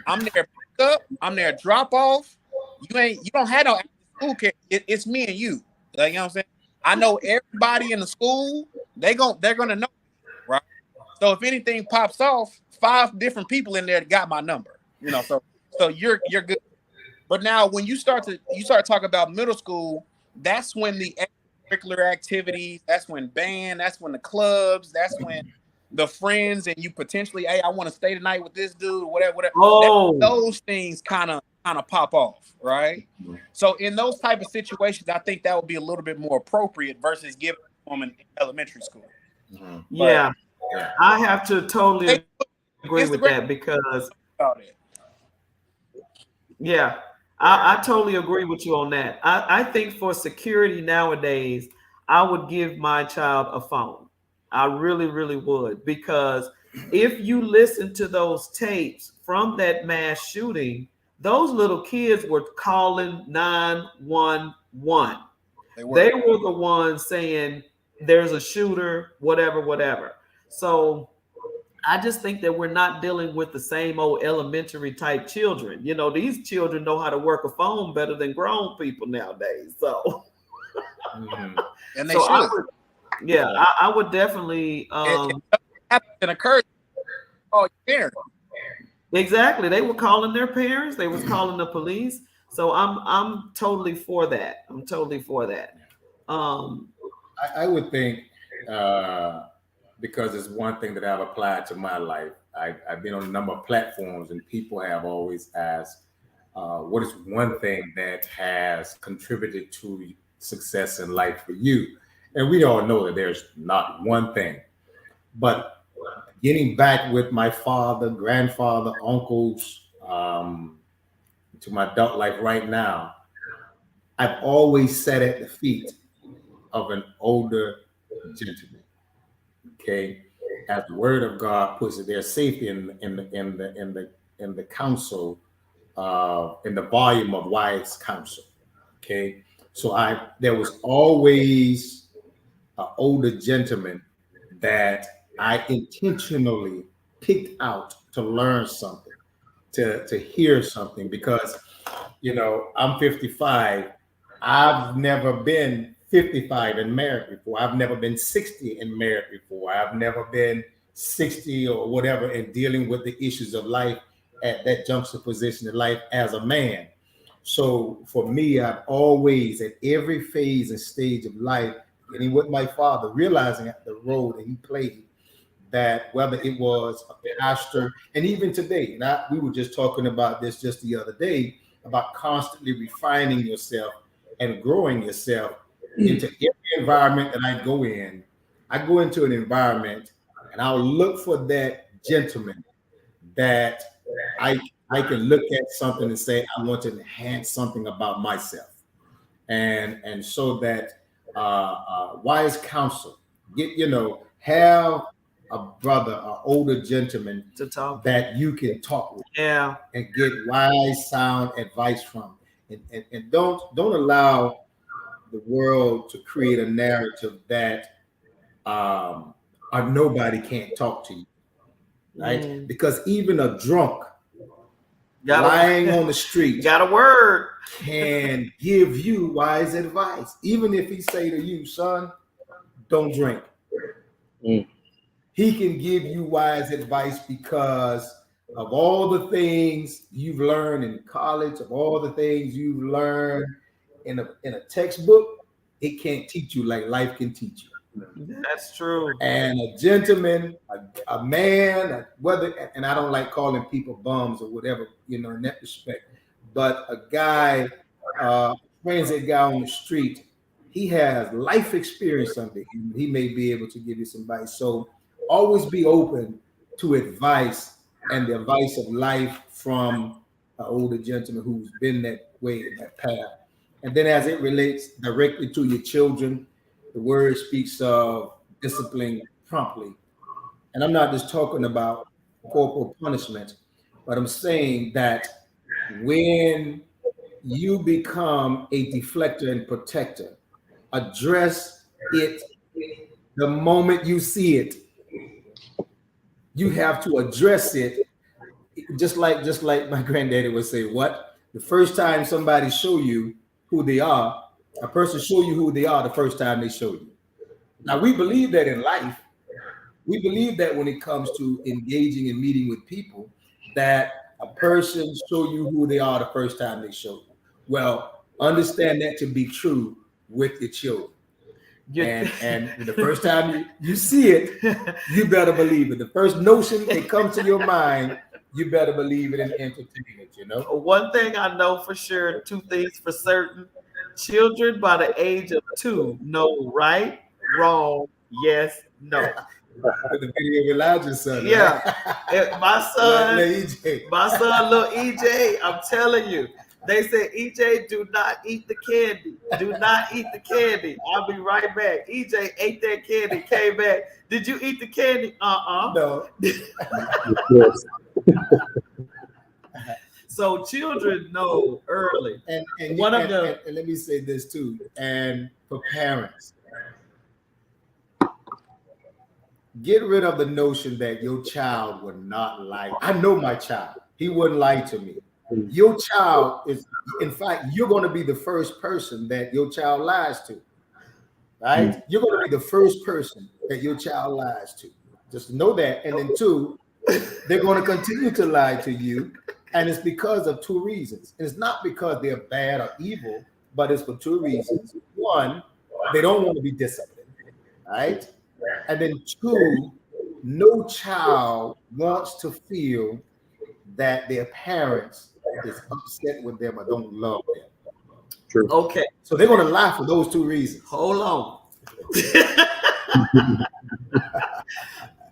Speaker 4: I'm there pick up. I'm there drop off. You don't have no after school care. It's me and you. Like, you know what I'm saying? I know everybody in the school. They're gonna know, right? So if anything pops off, 5 different people in there got my number. You know, so you're good. But now when you start talking about middle school, that's when the extracurricular activities, that's when band, that's when the clubs, that's when the friends and you potentially, hey, I want to stay tonight with this dude, whatever.
Speaker 2: Oh.
Speaker 4: Those things kind of pop off, right? So in those type of situations, I think that would be a little bit more appropriate versus giving a woman in elementary school.
Speaker 2: Yeah. I have to totally agree with that because yeah, I totally agree with you on that. I think for security nowadays, I would give my child a phone. I really, really would, because if you listen to those tapes from that mass shooting, those little kids were calling 911. They were the ones saying there's a shooter, whatever. So I just think that we're not dealing with the same old elementary type children. You know, these children know how to work a phone better than grown people nowadays. So,
Speaker 4: and they should.
Speaker 2: I would definitely.
Speaker 4: It occurred. Oh, your parents.
Speaker 2: Exactly. They were calling their parents. They was calling the police. So I'm totally for that. I'm totally for that.
Speaker 5: I would think because it's one thing that I've applied to my life. I've been on a number of platforms, and people have always asked, what is one thing that has contributed to success in life for you? And we all know that there's not one thing. But getting back with my father, grandfather, uncles, to my adult life right now, I've always sat at the feet of an older gentleman. Okay, as the Word of God puts it, there's safety in the counsel, in the volume of wise counsel. Okay, so there was always an older gentleman that I intentionally picked out to learn something, to hear something, because I'm 55. I've never been 55 and married before. I've never been 60 and married before. I've never been 60 or whatever and dealing with the issues of life at that juxtaposition in life as a man. So for me, I've always, at every phase and stage of life, getting with my father, realizing at the role that he played, that whether it was a pastor, and even today, we were just talking about this just the other day, about constantly refining yourself and growing yourself into every environment that I go in. I go into an environment and I'll look for that gentleman that I I can look at something and say, I want to enhance something about myself. And so that wise counsel, have a brother, an older gentleman
Speaker 2: To talk.
Speaker 5: that you can talk with
Speaker 2: Yeah.
Speaker 5: and get wise, sound advice from. And don't allow the world to create a narrative that nobody can't talk to you, right? Because even a drunk lying on the street
Speaker 2: got a word
Speaker 5: can give you wise advice, even if he say to you, son, don't drink. He can give you wise advice because of all the things you've learned in college, of all the things you've learned in a textbook. It can't teach you like life can teach you.
Speaker 2: That's true.
Speaker 5: And a gentleman, a man, and I don't like calling people bums or whatever, in that respect, but a guy, transit guy on the street, he has life experience under him. He may be able to give you some advice. So always be open to advice and the advice of life from an older gentleman who's been that way in that path. And then as it relates directly to your children, the word speaks of discipline promptly. And I'm not just talking about corporal punishment, but I'm saying that when you become a deflector and protector, address it the moment you see it. You have to address it, just like my granddaddy would say, what? The first time somebody show you who they are, a person show you who they are the first time they show you. Now, we believe that in life. We believe that when it comes to engaging and meeting with people, that a person show you who they are the first time they show you. Well, understand that to be true with your children. And the first time you see it, you better believe it. The first notion that comes to your mind, you better believe it and entertain it,
Speaker 2: One thing I know for sure, two things for certain. Children by the age of 2 know right, wrong, yes, no.
Speaker 5: With the video of Elijah's son.
Speaker 2: Yeah.
Speaker 5: Right?
Speaker 2: My son,
Speaker 5: little
Speaker 2: EJ, I'm telling you. They said, EJ, do not eat the candy. Do not eat the candy. I'll be right back. EJ ate that candy, came back. Did you eat the candy?
Speaker 5: No.
Speaker 3: Yes.
Speaker 2: So children know early.
Speaker 5: And let me say this too. And for parents, get rid of the notion that your child would not lie. I know my child. He wouldn't lie to me. Your child is, in fact, you're going to be the first person that your child lies to, right? You're going to be the first person that your child lies to. Just know that. And then 2, they're going to continue to lie to you. And it's because of 2 reasons. It's not because they're bad or evil, but it's for 2 reasons. 1, they don't want to be disciplined, right? And then 2, no child wants to feel that their parents is upset with them or don't love them.
Speaker 3: True.
Speaker 2: Okay.
Speaker 5: So they're going to lie for those 2 reasons.
Speaker 2: Hold on.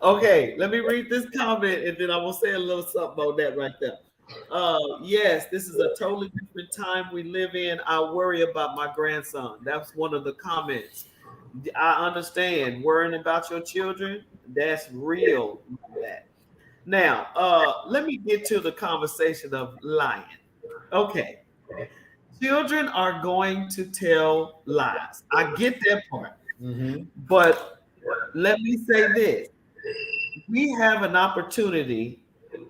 Speaker 2: Okay, let me read this comment and then I will say a little something on that right there. Yes, this is a totally different time we live in. I worry about my grandson. That's one of the comments. I understand worrying about your children. That's real. Now, let me get to the conversation of lying. Okay. Children are going to tell lies. I get that part. But let me say this. We have an opportunity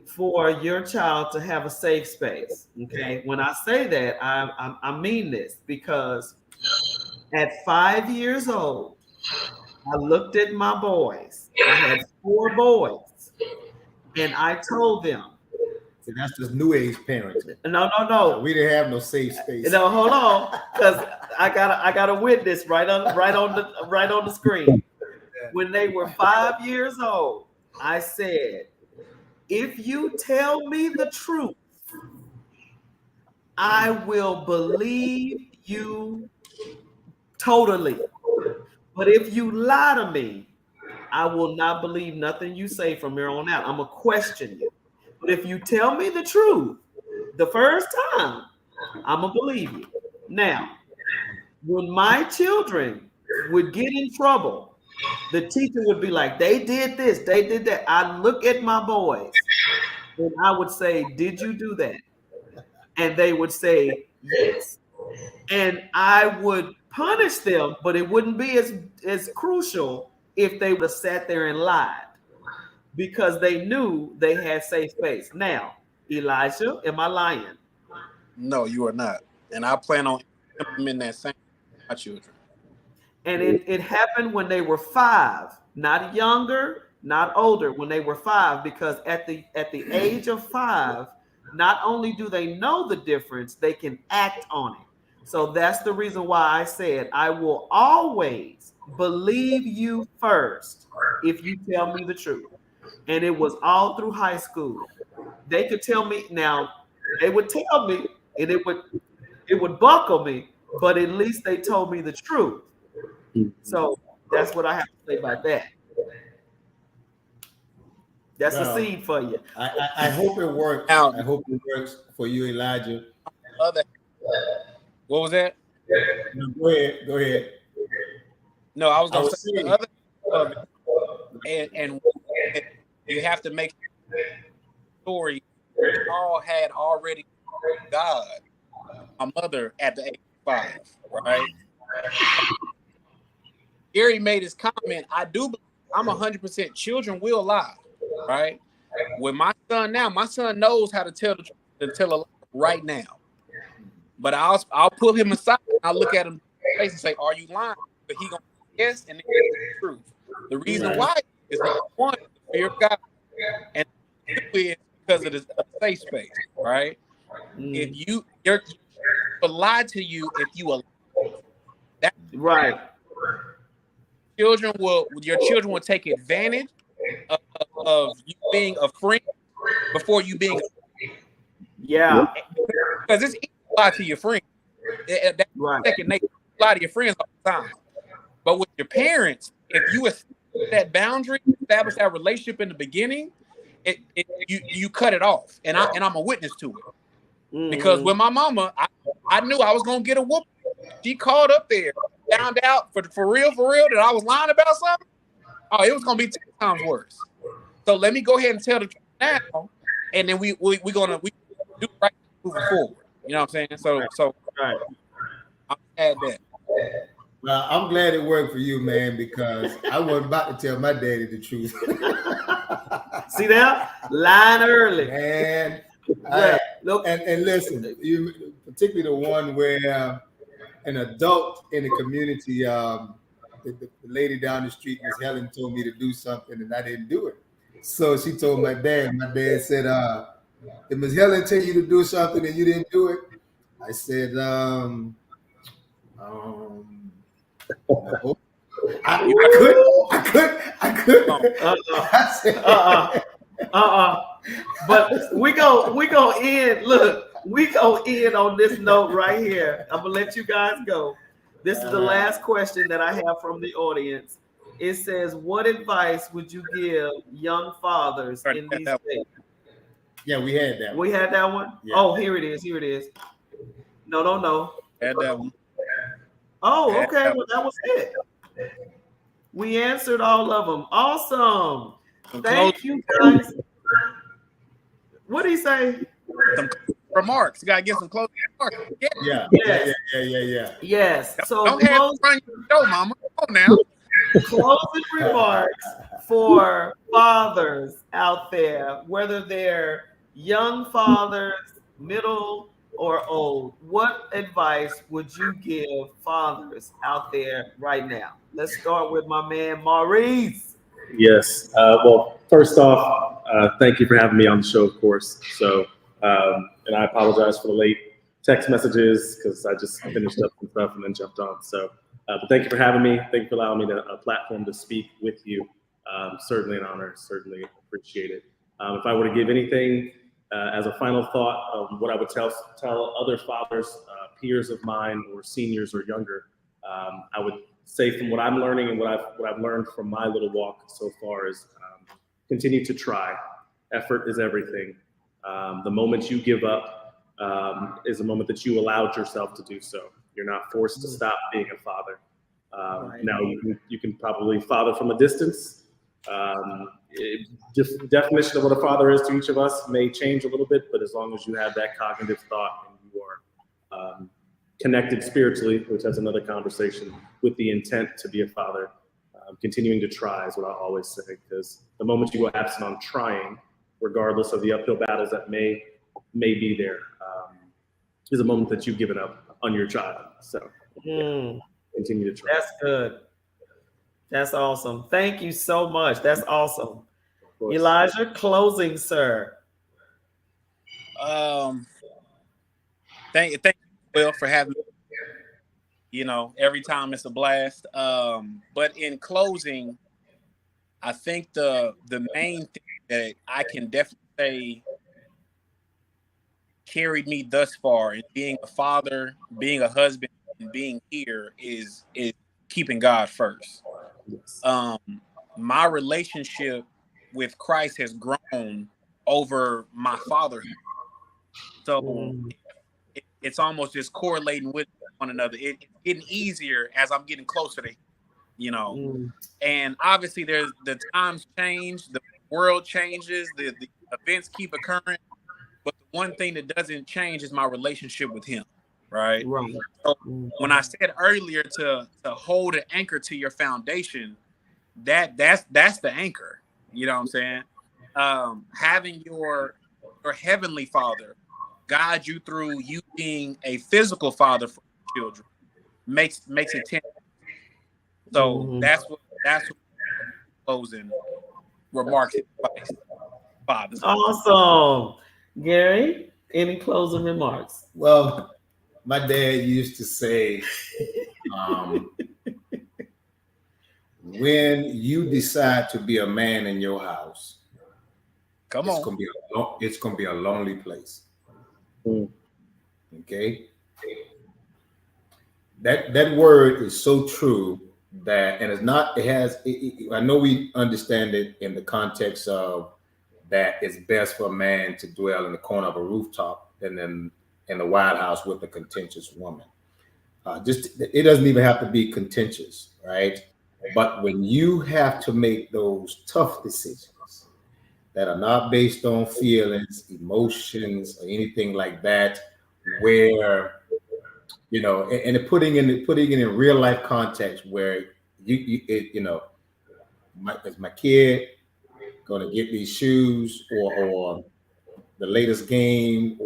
Speaker 2: for your child to have a safe space. Okay. When I say that, I mean this because at 5 years old, I looked at my boys. I had 4 boys, and I told them.
Speaker 5: See, that's just new age parenting.
Speaker 2: No.
Speaker 5: We didn't have no safe space.
Speaker 2: No, hold on, because I got a witness right on the screen. When they were 5 years old, I said, if you tell me the truth, I will believe you totally. But if you lie to me, I will not believe nothing you say from here on out. I'm going to question you. But if you tell me the truth the first time, I'm going to believe you. Now, when my children would get in trouble, the teacher would be like, they did this, they did that. I look at my boys and I would say, did you do that? And they would say, yes. And I would punish them, but it wouldn't be as crucial if they would have sat there and lied, because they knew they had safe space. Now, Elijah, am I lying?
Speaker 4: No, you are not. And I plan on implementing that same for my children.
Speaker 2: And it happened when they were 5, not younger, not older, when they were 5, because at the age of 5, not only do they know the difference, they can act on it. So that's the reason why I said I will always believe you first if you tell me the truth. And it was all through high school. They could tell me now, they would tell me, and it would buckle me, but at least they told me the truth. So that's what I have to say about that. That's a seed for you.
Speaker 5: I hope it works. I hope it works for you, Elijah.
Speaker 4: What was that?
Speaker 5: No, go ahead.
Speaker 4: No, I was going to say the other of it, and you have to make story. All had already God. My mother at the age of 5, right? Gary made his comment. I do believe I'm 100%. Children will lie, right? With my son now, my son knows how to tell the truth and tell a lie right now. But I'll pull him aside and I'll look at him in the face and say, "Are you lying?" But he gonna say yes, and it's the truth. The reason why is one, the fear of God, and two is because of the safe space, right? If your will lie to you if you allow that,
Speaker 2: right?
Speaker 4: Your children will take advantage of you being a friend before you being because it's easy to lie to your friends. That's second nature. Lie to your friends all the time. But with your parents, if you establish that boundary, establish that relationship in the beginning, you cut it off. And I'm a witness to it. Because with my mama, I knew I was gonna get a whoop. She called up there, found out for real that I was lying about something. Oh, it was gonna be 10 times worse. So let me go ahead and tell the truth now, and then we do right moving forward. You know what I'm saying? So I'll add that.
Speaker 5: Well, I'm glad it worked for you, man, because I wasn't about to tell my daddy the truth.
Speaker 2: See that? Lying early.
Speaker 5: Man.
Speaker 2: Look,
Speaker 5: and listen, you, particularly the one where an adult in the community, the lady down the street, Miss Helen, told me to do something and I didn't do it. So she told my dad. My dad said, did Miss Helen tell you to do something and you didn't do it? I said, no. I couldn't.
Speaker 2: But we go end. Look, we go end on this note right here. I'm gonna let you guys go. This is the last question that I have from the audience. It says, "What advice would you give young fathers in these days?"
Speaker 5: Yeah, we had that.
Speaker 2: We had that one. Yeah. Oh, here it is. No.
Speaker 4: Had that one.
Speaker 2: Oh, okay. Well, that was it. We answered all of them. Awesome. Thank you, guys. What did he say?
Speaker 4: Some remarks. You gotta get some closing remarks.
Speaker 5: Yeah.
Speaker 2: Yes. So
Speaker 4: don't have to run your show, mama. Come on now.
Speaker 2: Closing remarks for fathers out there, whether they're young fathers, middle, or old. What advice would you give fathers out there right now? Let's start with my man Maurice.
Speaker 3: Yes. Well, first off, thank you for having me on the show, of course. So, and I apologize for the late text messages because I just finished up some stuff and then jumped on. So, but thank you for having me. Thank you for allowing me a platform to speak with you. Certainly an honor. Certainly appreciate it. If I were to give anything as a final thought of what I would tell other fathers, peers of mine, or seniors or younger, I would say from what I'm learning and what I've learned from my little walk so far is continue to try. Effort is everything. The moment you give up is a moment that you allowed yourself to do so. You're not forced to stop being a father. Now you can probably father from a distance. Definition of what a father is to each of us may change a little bit, but as long as you have that cognitive thought and you are connected spiritually, which has another conversation, with the intent to be a father, continuing to try is what I always say, because the moment you go absent on trying, regardless of the uphill battles that may be there, is a moment that you've given up on your child. So continue to try.
Speaker 2: That's good. That's awesome. Thank you so much. That's awesome. Elijah, closing, sir.
Speaker 4: Thank you, Will, for having me. You know, every time it's a blast. But in closing, I think the main thing that I can definitely say carried me thus far in being a father, being a husband, and being here is keeping God first. My relationship with Christ has grown over my fatherhood. So it's almost just correlating with one another. It's getting easier as I'm getting closer to him, you know. And obviously there's the times change, the world changes, the events keep occurring. But the one thing that doesn't change is my relationship with him, right? So when I said earlier to hold an anchor to your foundation, that's the anchor. You know what I'm saying? Having your heavenly father guide you through you being a physical father for children makes it 10. So that's what closing remarks advice, fathers.
Speaker 2: Awesome. Gary, any closing remarks?
Speaker 5: Well, my dad used to say, when you decide to be a man in your house, it's gonna be a lonely place. Okay, that word is so true that, and it's not. It has. I know we understand it in the context of that it's best for a man to dwell in the corner of a rooftop and then in the White House with a contentious woman. It doesn't even have to be contentious, right? But when you have to make those tough decisions that are not based on feelings, emotions, or anything like that, where and putting it in real life context, where is my kid going to get these shoes or the latest game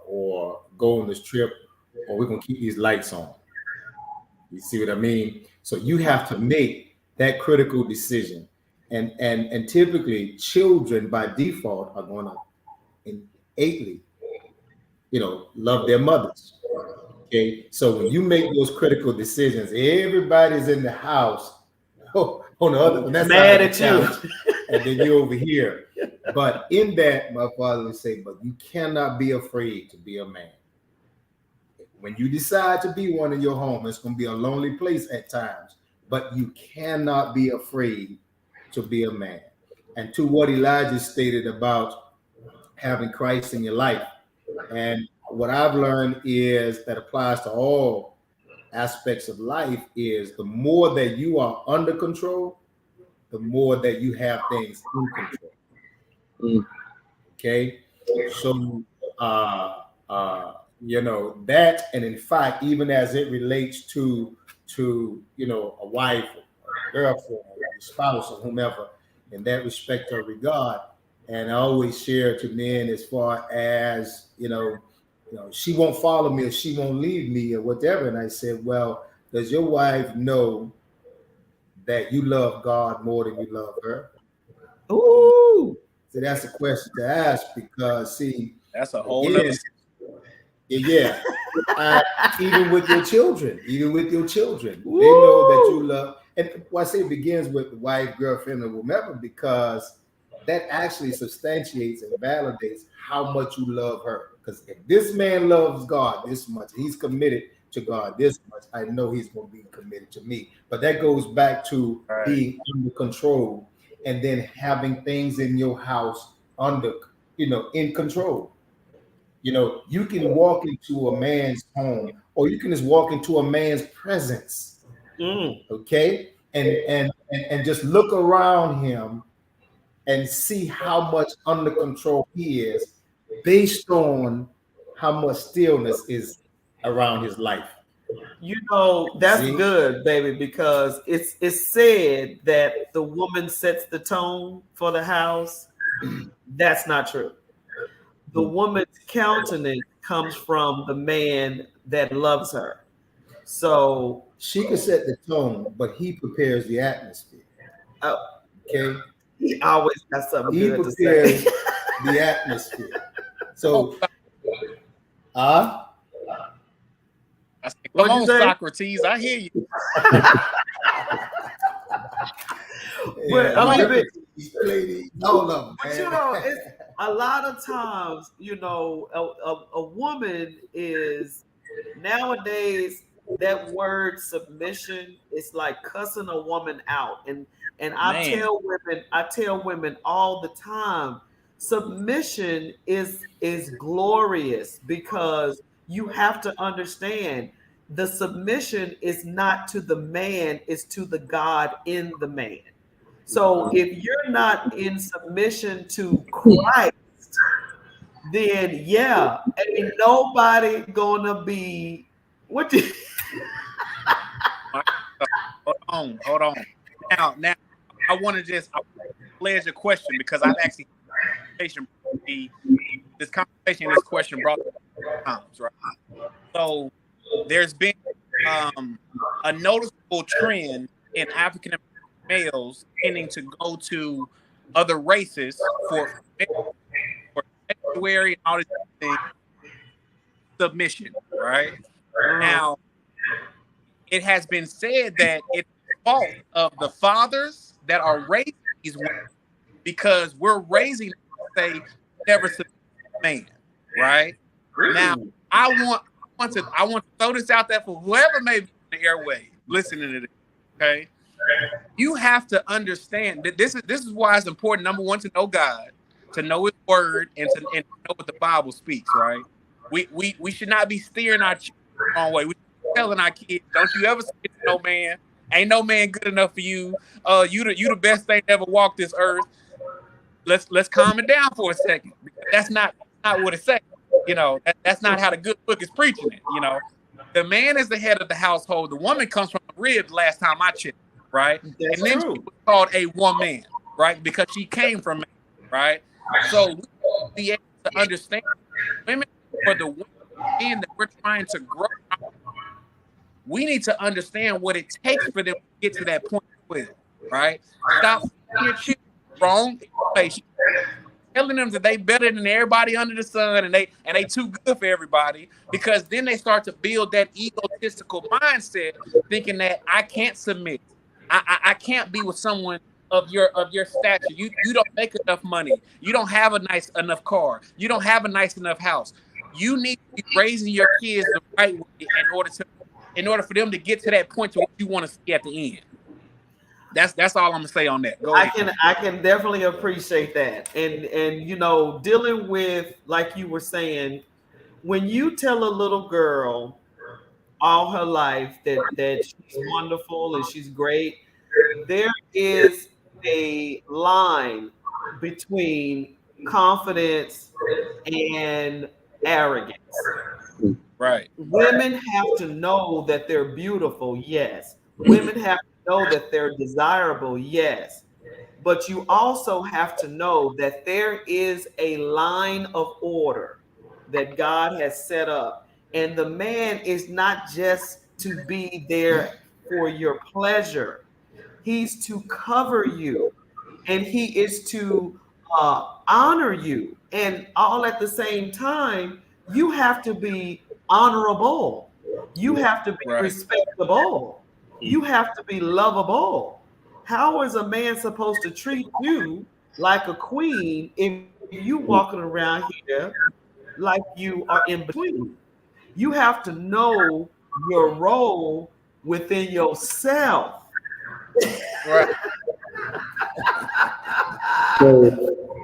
Speaker 5: or go on this trip, or we're going to keep these lights on? You see what I mean? So you have to make that critical decision. And typically children by default are going to innately, love their mothers. Okay. So when you make those critical decisions, everybody's in the house on the other, that's
Speaker 2: mad at you.
Speaker 5: And then you're over here. But in that, my father would say, but you cannot be afraid to be a man. When you decide to be one in your home, it's going to be a lonely place at times, but you cannot be afraid to be a man. And to what Elijah stated about having Christ in your life, and what I've learned is that applies to all aspects of life, is the more that you are under control, the more that you have things in control. Okay, so that, and in fact, even as it relates to a wife, a girlfriend, a spouse, or whomever, in that respect or regard. And I always share to men as far as she won't follow me, or she won't leave me, or whatever. And I said, well, does your wife know that you love God more than you love her?
Speaker 2: Ooh.
Speaker 5: So that's a question to ask, because see,
Speaker 4: that's a whole nother.
Speaker 5: Yeah. Uh, even with your children, they know that you
Speaker 2: Woo!
Speaker 5: love. And why I say it begins with the wife, girlfriend, or whomever, because that actually substantiates and validates how much you love her. Because if this man loves God this much, he's committed to God this much, I know he's going to be committed to me. But that goes back to
Speaker 4: Right.
Speaker 5: being under control and then having things in your house under, in control. You can walk into a man's home, or you can just walk into a man's presence,
Speaker 2: Mm.
Speaker 5: okay, and just look around him and see how much under control he is, based on how much stillness is around his life. You
Speaker 2: That's
Speaker 5: see?
Speaker 2: good, baby, because it's said that the woman sets the tone for the house. That's not true. The woman's countenance comes from the man that loves her. So
Speaker 5: She can set the tone, but he prepares the atmosphere.
Speaker 2: uh,
Speaker 5: Okay,
Speaker 2: he always got something
Speaker 5: he
Speaker 2: good to say.
Speaker 5: prepares the atmosphere.
Speaker 4: Oh,
Speaker 5: So, uh
Speaker 4: I said, come
Speaker 2: What'd you
Speaker 4: on,
Speaker 2: say?
Speaker 4: Socrates. I hear you.
Speaker 2: But
Speaker 5: yeah,
Speaker 2: I
Speaker 4: Come on.
Speaker 2: mean,
Speaker 5: Lady, all of them,
Speaker 2: but
Speaker 5: man.
Speaker 2: it's a lot of times, a woman is nowadays that word submission is like cussing a woman out. And
Speaker 4: Man.
Speaker 2: I tell women all the time, submission is glorious because you have to understand the submission is not to the man, it's to the God in the man. So if you're not in submission to Christ, then yeah, ain't nobody gonna be what the
Speaker 4: My God. Hold on. Now, I pledge a question because I've actually conversation this conversation, this question brought up times, right? So there's been a noticeable trend in African American males tending to go to other races for sanctuary and all these things, submission, right? Now, it has been said that it's the fault of the fathers that are raising these women because we're raising them to say never submit to man, right? Now,
Speaker 2: Ooh.
Speaker 4: I want to throw this out there for whoever may be on the airway listening to this. Okay, you have to understand that this is why it's important. Number one, to know God, to know His Word, and to know what the Bible speaks. Right? We should not be steering our children the wrong way. We should be telling our kids, "Don't you ever submit to no man. Ain't no man good enough for you. You the best thing to ever walk this earth." Let's calm it down for a second because that's not what it says. That's not how the good book is preaching it. The man is the head of the household. The woman comes from the rib. Last time I checked, right?
Speaker 2: That's
Speaker 4: And then she
Speaker 2: true.
Speaker 4: was called a woman, right? Because she came from man, right? So we be able to understand women for the women that we're trying to grow. We need to understand what it takes for them to get to that point as well, right? Stop your children wrong information, telling them that they better than everybody under the sun and they too good for everybody, because then they start to build that egotistical mindset, thinking that I can't submit. I can't be with someone of your stature. You don't make enough money. You don't have a nice enough car. You don't have a nice enough house. You need to be raising your kids the right way in order for them to get to that point to what you want to see at the end. That's all I'm gonna say on that. Go
Speaker 2: I
Speaker 4: ahead.
Speaker 2: can I can definitely appreciate that. And dealing with, like you were saying, when you tell a little girl all her life that she's wonderful and she's great, there is a line between confidence and arrogance.
Speaker 4: Right.
Speaker 2: Women have to know that they're beautiful, yes. Women have to know that they're desirable, yes. But you also have to know that there is a line of order that God has set up. And the man is not just to be there for your pleasure, he's to cover you and he is to honor you. And all at the same time, You have to be honorable. You have to be
Speaker 4: Right.
Speaker 2: respectable. You have to be lovable. How is a man supposed to treat you like a queen if you walking around here like you are in between? You have to know your role within yourself.
Speaker 4: Right.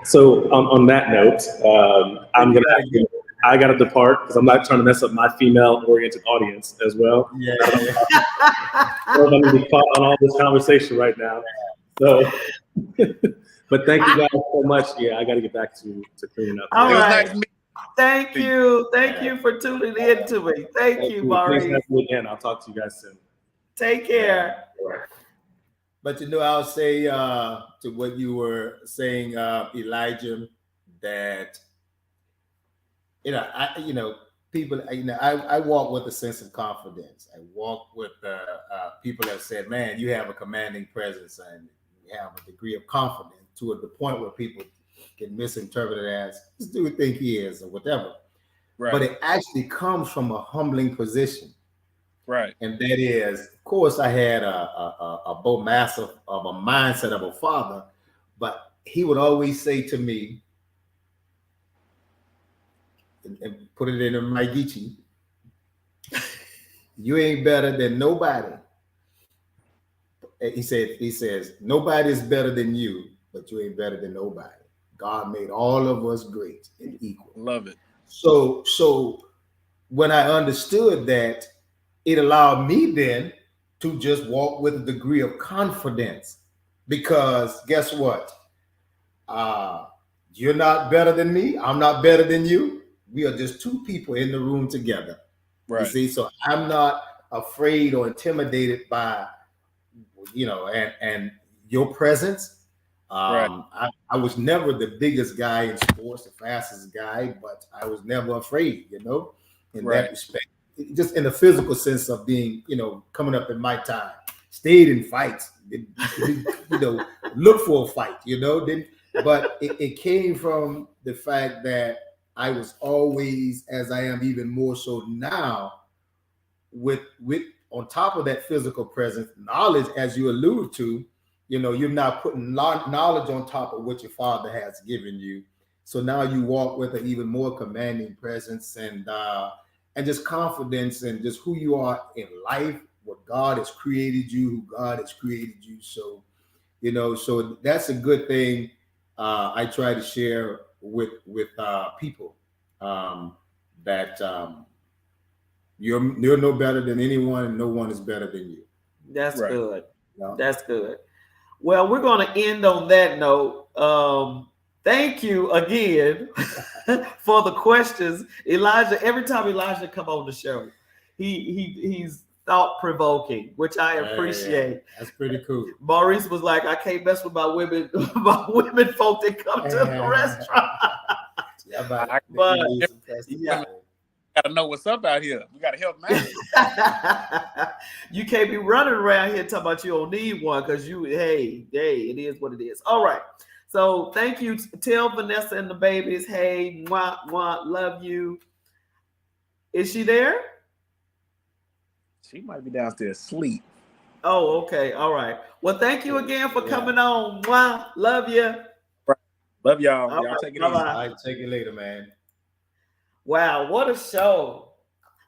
Speaker 3: So on that note, I'm gonna have to, I gotta depart because I'm not trying to mess up my female-oriented audience as well.
Speaker 5: Yeah.
Speaker 3: I'm gonna be caught on all this conversation right now. So, but thank you guys so much. Yeah, I got to get back to cleaning up.
Speaker 2: All
Speaker 4: It was
Speaker 2: right.
Speaker 4: nice meeting
Speaker 2: Thank
Speaker 4: you.
Speaker 2: you. Thank you for tuning in to me. Thank you,
Speaker 3: Please
Speaker 2: Maurice.
Speaker 3: have me again. I'll talk to you guys soon.
Speaker 2: Take care.
Speaker 5: But I'll say to what you were saying, Elijah, that people, I walk with a sense of confidence. I walk with people that said, "Man, you have a commanding presence, and you have a degree of confidence to the point where people can misinterpret it as this dude think he is or whatever."
Speaker 4: Right.
Speaker 5: But it actually comes from a humbling position.
Speaker 4: Right.
Speaker 5: And that is, of course, I had a bow massive of a mindset of a father, but he would always say to me, and put it in my Geechee, you ain't better than nobody. He says, nobody's better than you, but you ain't better than nobody. God made all of us great and equal.
Speaker 4: Love it.
Speaker 5: So when I understood that, it allowed me then to just walk with a degree of confidence, because guess what? You're not better than me. I'm not better than you. We are just two people in the room together.
Speaker 4: Right.
Speaker 5: You see, so I'm not afraid or intimidated by, and your presence.
Speaker 4: Right.
Speaker 5: I was never the biggest guy in sports, the fastest guy, but I was never afraid, in
Speaker 4: Right.
Speaker 5: that respect. Just in the physical sense of being, coming up in my time, stayed in fights, look for a fight, but it came from the fact that I was always, as I am even more so now, with on top of that physical presence, knowledge, as you allude to, you're not putting knowledge on top of what your father has given you. So now you walk with an even more commanding presence and just confidence and just who you are in life, what God has created you, who God has created you. So, so that's a good thing. I try to share with people that you're no better than anyone, and no one is better than you.
Speaker 2: That's
Speaker 4: Right.
Speaker 2: good.
Speaker 5: Yeah.
Speaker 2: That's good. Well, we're going to end on that note. Thank you again for the questions, Elijah. Every time Elijah come on the show, he's thought provoking, which I appreciate.
Speaker 5: Yeah, that's pretty cool.
Speaker 2: Maurice was like, I can't mess with my women, folk that come to the restaurant.
Speaker 5: Yeah,
Speaker 2: But
Speaker 5: yeah.
Speaker 4: Gotta know what's up out here. We gotta help them out.
Speaker 2: You can't be running around here talking about you don't need one because hey, it is what it is. All right. So thank you. Tell Vanessa and the babies, hey, mwah, mwah, love you. Is she there?
Speaker 4: She might be downstairs asleep.
Speaker 2: Oh, okay. All right. Well, thank you again for coming on. Mwah, love you.
Speaker 4: Love y'all.
Speaker 2: All
Speaker 4: Y'all
Speaker 2: right,
Speaker 4: take it easy.
Speaker 2: bye-bye.
Speaker 5: All right, take it later, man.
Speaker 2: Wow, what a show.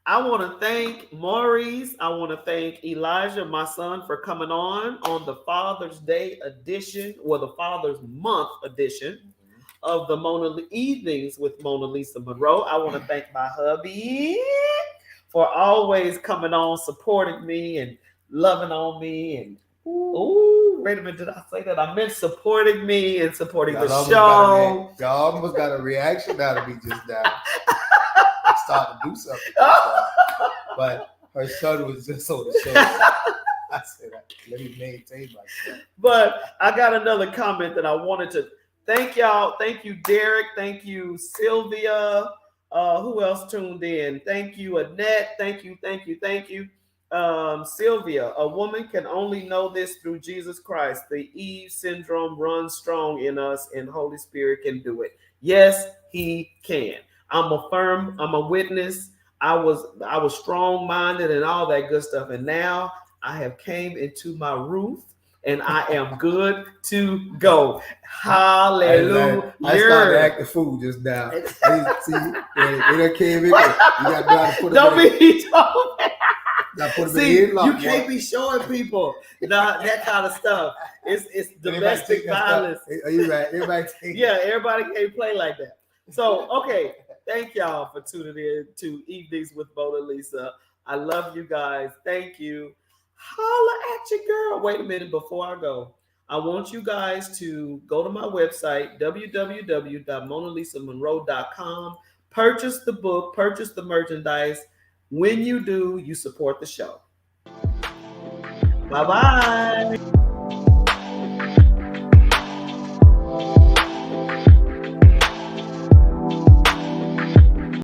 Speaker 2: I want to thank Maurice. I want to thank Elijah, my son, for coming on the Father's Day edition, or the Father's Month edition of the Evenings with Monalisa Monroe. I want to thank my hubby for always coming on, supporting me and loving on me. And wait a minute, did I say that? I meant supporting me and supporting the show.
Speaker 5: Y'all almost got a reaction out of me just now. Start to do something. But her son was just on the show. I said, let me maintain myself.
Speaker 2: But I got another comment that I wanted to thank y'all. Thank you, Derek. Thank you, Sylvia. Who else tuned in? Thank you, Annette. Thank you. Sylvia, a woman can only know this through Jesus Christ. The Eve syndrome runs strong in us, and Holy Spirit can do it. Yes, he can. I'm a witness. I was strong-minded and all that good stuff. And now I have came into my roof and I am good to go. Hallelujah.
Speaker 5: I started acting fool just now. See, it came in. You got to put
Speaker 2: Don't be
Speaker 5: See,
Speaker 2: you can't be showing people that kind of stuff. It's domestic violence.
Speaker 5: Are you right?
Speaker 2: Everybody can't play like that. So, okay, thank y'all for tuning in to Evenings with Monalisa. I love you guys. Thank you. Holla at your girl. Wait a minute before I go. I want you guys to go to my website, www.monalisamonroe.com. Purchase the book, purchase the merchandise. When you do, you support the show. Bye-bye.